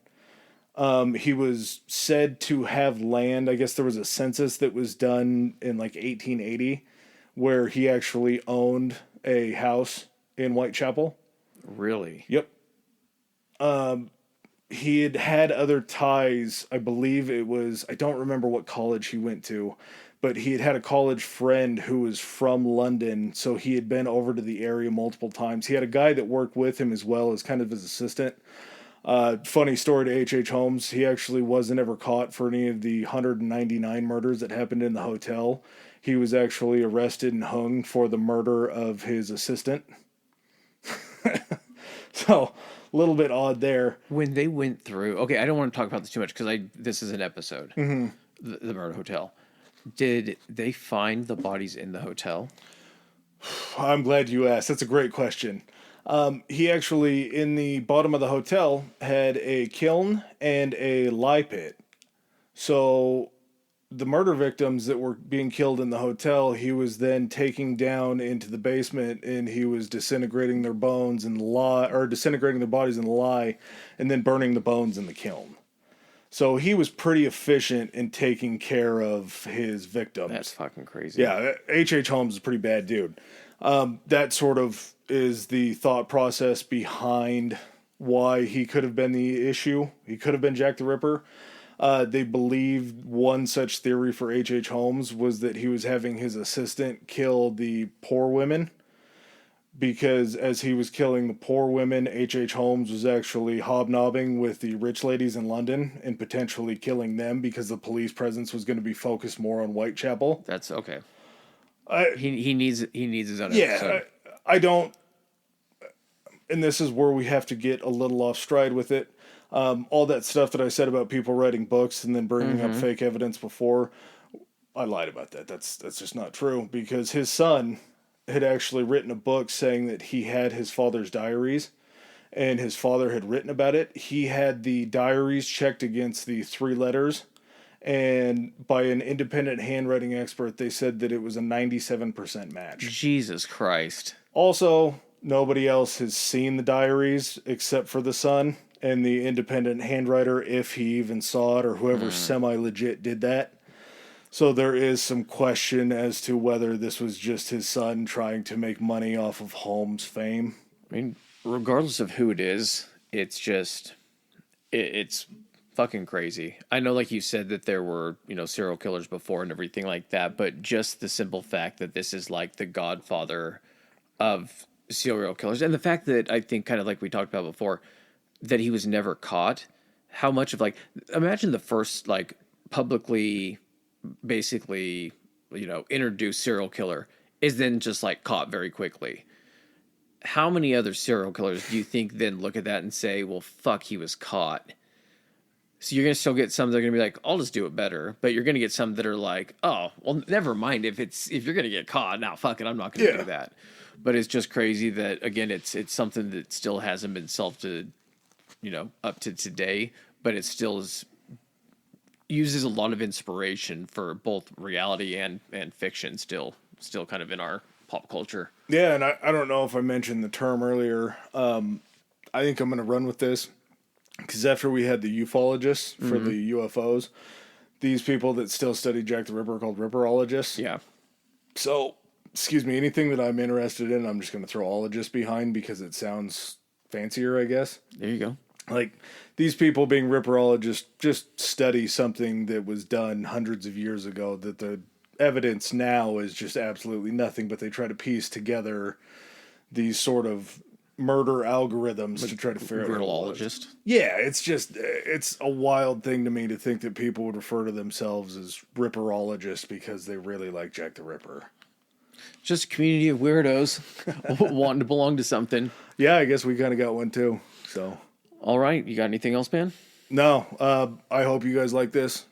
He was said to have land. I guess there was a census that was done in 1880 where he actually owned a house in Whitechaple. Really? Yep. He had other ties. I believe it was, I don't remember what college he went to, but he had a college friend who was from London, so he had been over to the area multiple times. He had a guy that worked with him as well as kind of his assistant. Funny story to H.H. Holmes, he actually wasn't ever caught for any of the 199 murders that happened in the hotel. He was actually arrested and hung for the murder of his assistant. So, a little bit odd there. When they went through... Okay, I don't want to talk about this too much because this is an episode. Mm-hmm. The murder hotel. Did they find the bodies in the hotel? I'm glad you asked. That's a great question. He actually, in the bottom of the hotel, had a kiln and a lye pit. So the murder victims that were being killed in the hotel, he was then taking down into the basement and he was disintegrating their bones in the lye, or disintegrating their bodies in the lye, and then burning the bones in the kiln. So he was pretty efficient in taking care of his victims. That's fucking crazy. Yeah, H.H. Holmes is a pretty bad dude. That sort of is the thought process behind why he could have been the issue. He could have been Jack the Ripper. They believe one such theory for H.H. Holmes was that he was having his assistant kill the poor women, because as he was killing the poor women, H.H. Holmes was actually hobnobbing with the rich ladies in London and potentially killing them because the police presence was going to be focused more on Whitechapel. That's okay. He needs his own yeah, episode. I don't, and this is where we have to get a little off stride with it. All that stuff that I said about people writing books and then bringing up fake evidence before, I lied about that. That's just not true, because his son had actually written a book saying that he had his father's diaries, and his father had written about it. He had the diaries checked against the 3 letters, and by an independent handwriting expert, they said that it was a 97% match. Jesus Christ. Also, nobody else has seen the diaries except for the son and the independent handwriter, if he even saw it, or whoever semi-legit did that. So there is some question as to whether this was just his son trying to make money off of Holmes' fame. I mean, regardless of who it is, it's just, it's fucking crazy. I know, like you said, that there were, serial killers before and everything like that, but just the simple fact that this is like the godfather of serial killers, and the fact that I think, kind of like we talked about before, that he was never caught. How much of, like, imagine the first, like, publicly, basically, introduced serial killer is then just, like, caught very quickly. How many other serial killers do you think then look at that and say, well, fuck, he was caught? So you're going to still get some that are going to be like, I'll just do it better. But you're going to get some that are like, oh, well, never mind. If you're going to get caught, now fuck it, I'm not going to do that. But it's just crazy that, again, it's something that still hasn't been solved to, up to today, but it still uses a lot of inspiration for both reality and fiction still kind of in our pop culture. Yeah, and I don't know if I mentioned the term earlier. I think I'm going to run with this, because after we had the ufologists for the UFOs, these people that still study Jack the Ripper are called ripperologists. Yeah. So, excuse me, anything that I'm interested in, I'm just going to throw ologist behind because it sounds fancier, I guess. There you go. Like, these people being ripperologists just study something that was done hundreds of years ago, that the evidence now is just absolutely nothing, but they try to piece together these sort of murder algorithms to try to figure out. Riddleologist. Yeah, it's a wild thing to me to think that people would refer to themselves as ripperologists because they really like Jack the Ripper. Just a community of weirdos wanting to belong to something. Yeah, I guess we kind of got one too. So, all right, you got anything else, man? No, I hope you guys like this.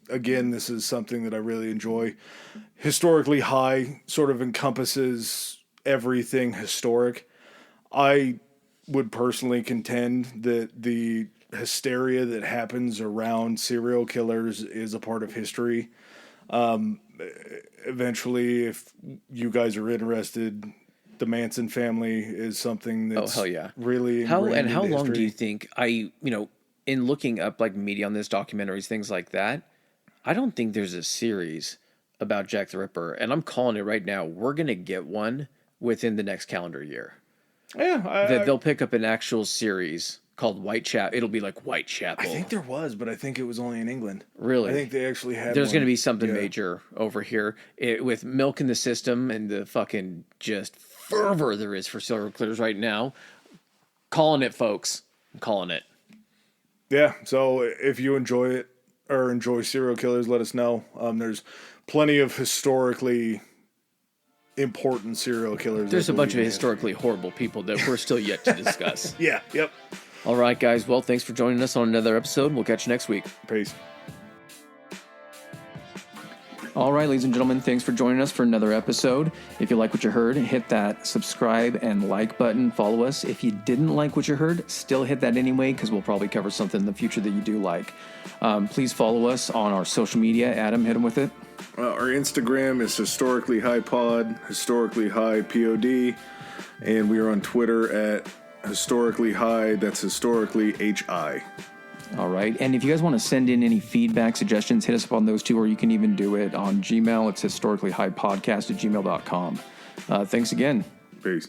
Again, this is something that I really enjoy. Historically High sort of encompasses everything historic. I would personally contend that the hysteria that happens around serial killers is a part of history. Eventually, if you guys are interested, the Manson family is something that's really how long history. Do you think in looking up like media on this, documentaries, things like that, I don't think there's a series about Jack the Ripper, and I'm calling it right now. We're gonna get one within the next calendar year. Yeah, they'll pick up an actual series called Whitechaple. It'll be like Whitechaple. I think there was, but I think it was only in England. Really? I think they actually had. There's going to be something major over here with milk in the system and the fucking just fervor there is for serial killers right now. Calling it, folks. I'm calling it. Yeah. So if you enjoy it or enjoy serial killers, let us know. There's plenty of historically important serial killers. There's a bunch of historically horrible people that we're still yet to discuss. Yep. All right, guys. Well, thanks for joining us on another episode. We'll catch you next week. Peace. All right, ladies and gentlemen, thanks for joining us for another episode. If you like what you heard, hit that subscribe and like button. Follow us. If you didn't like what you heard, still hit that anyway, because we'll probably cover something in the future that you do like. Please follow us on our social media. Adam, hit them with it. Our Instagram is Historically High Pod, Historically High POD, and we are on Twitter at Historically High. That's Historically HI. All right. And if you guys want to send in any feedback, suggestions, hit us up on those two, or you can even do it on Gmail. It's historicallyhighpodcast@gmail.com. Thanks again. Peace.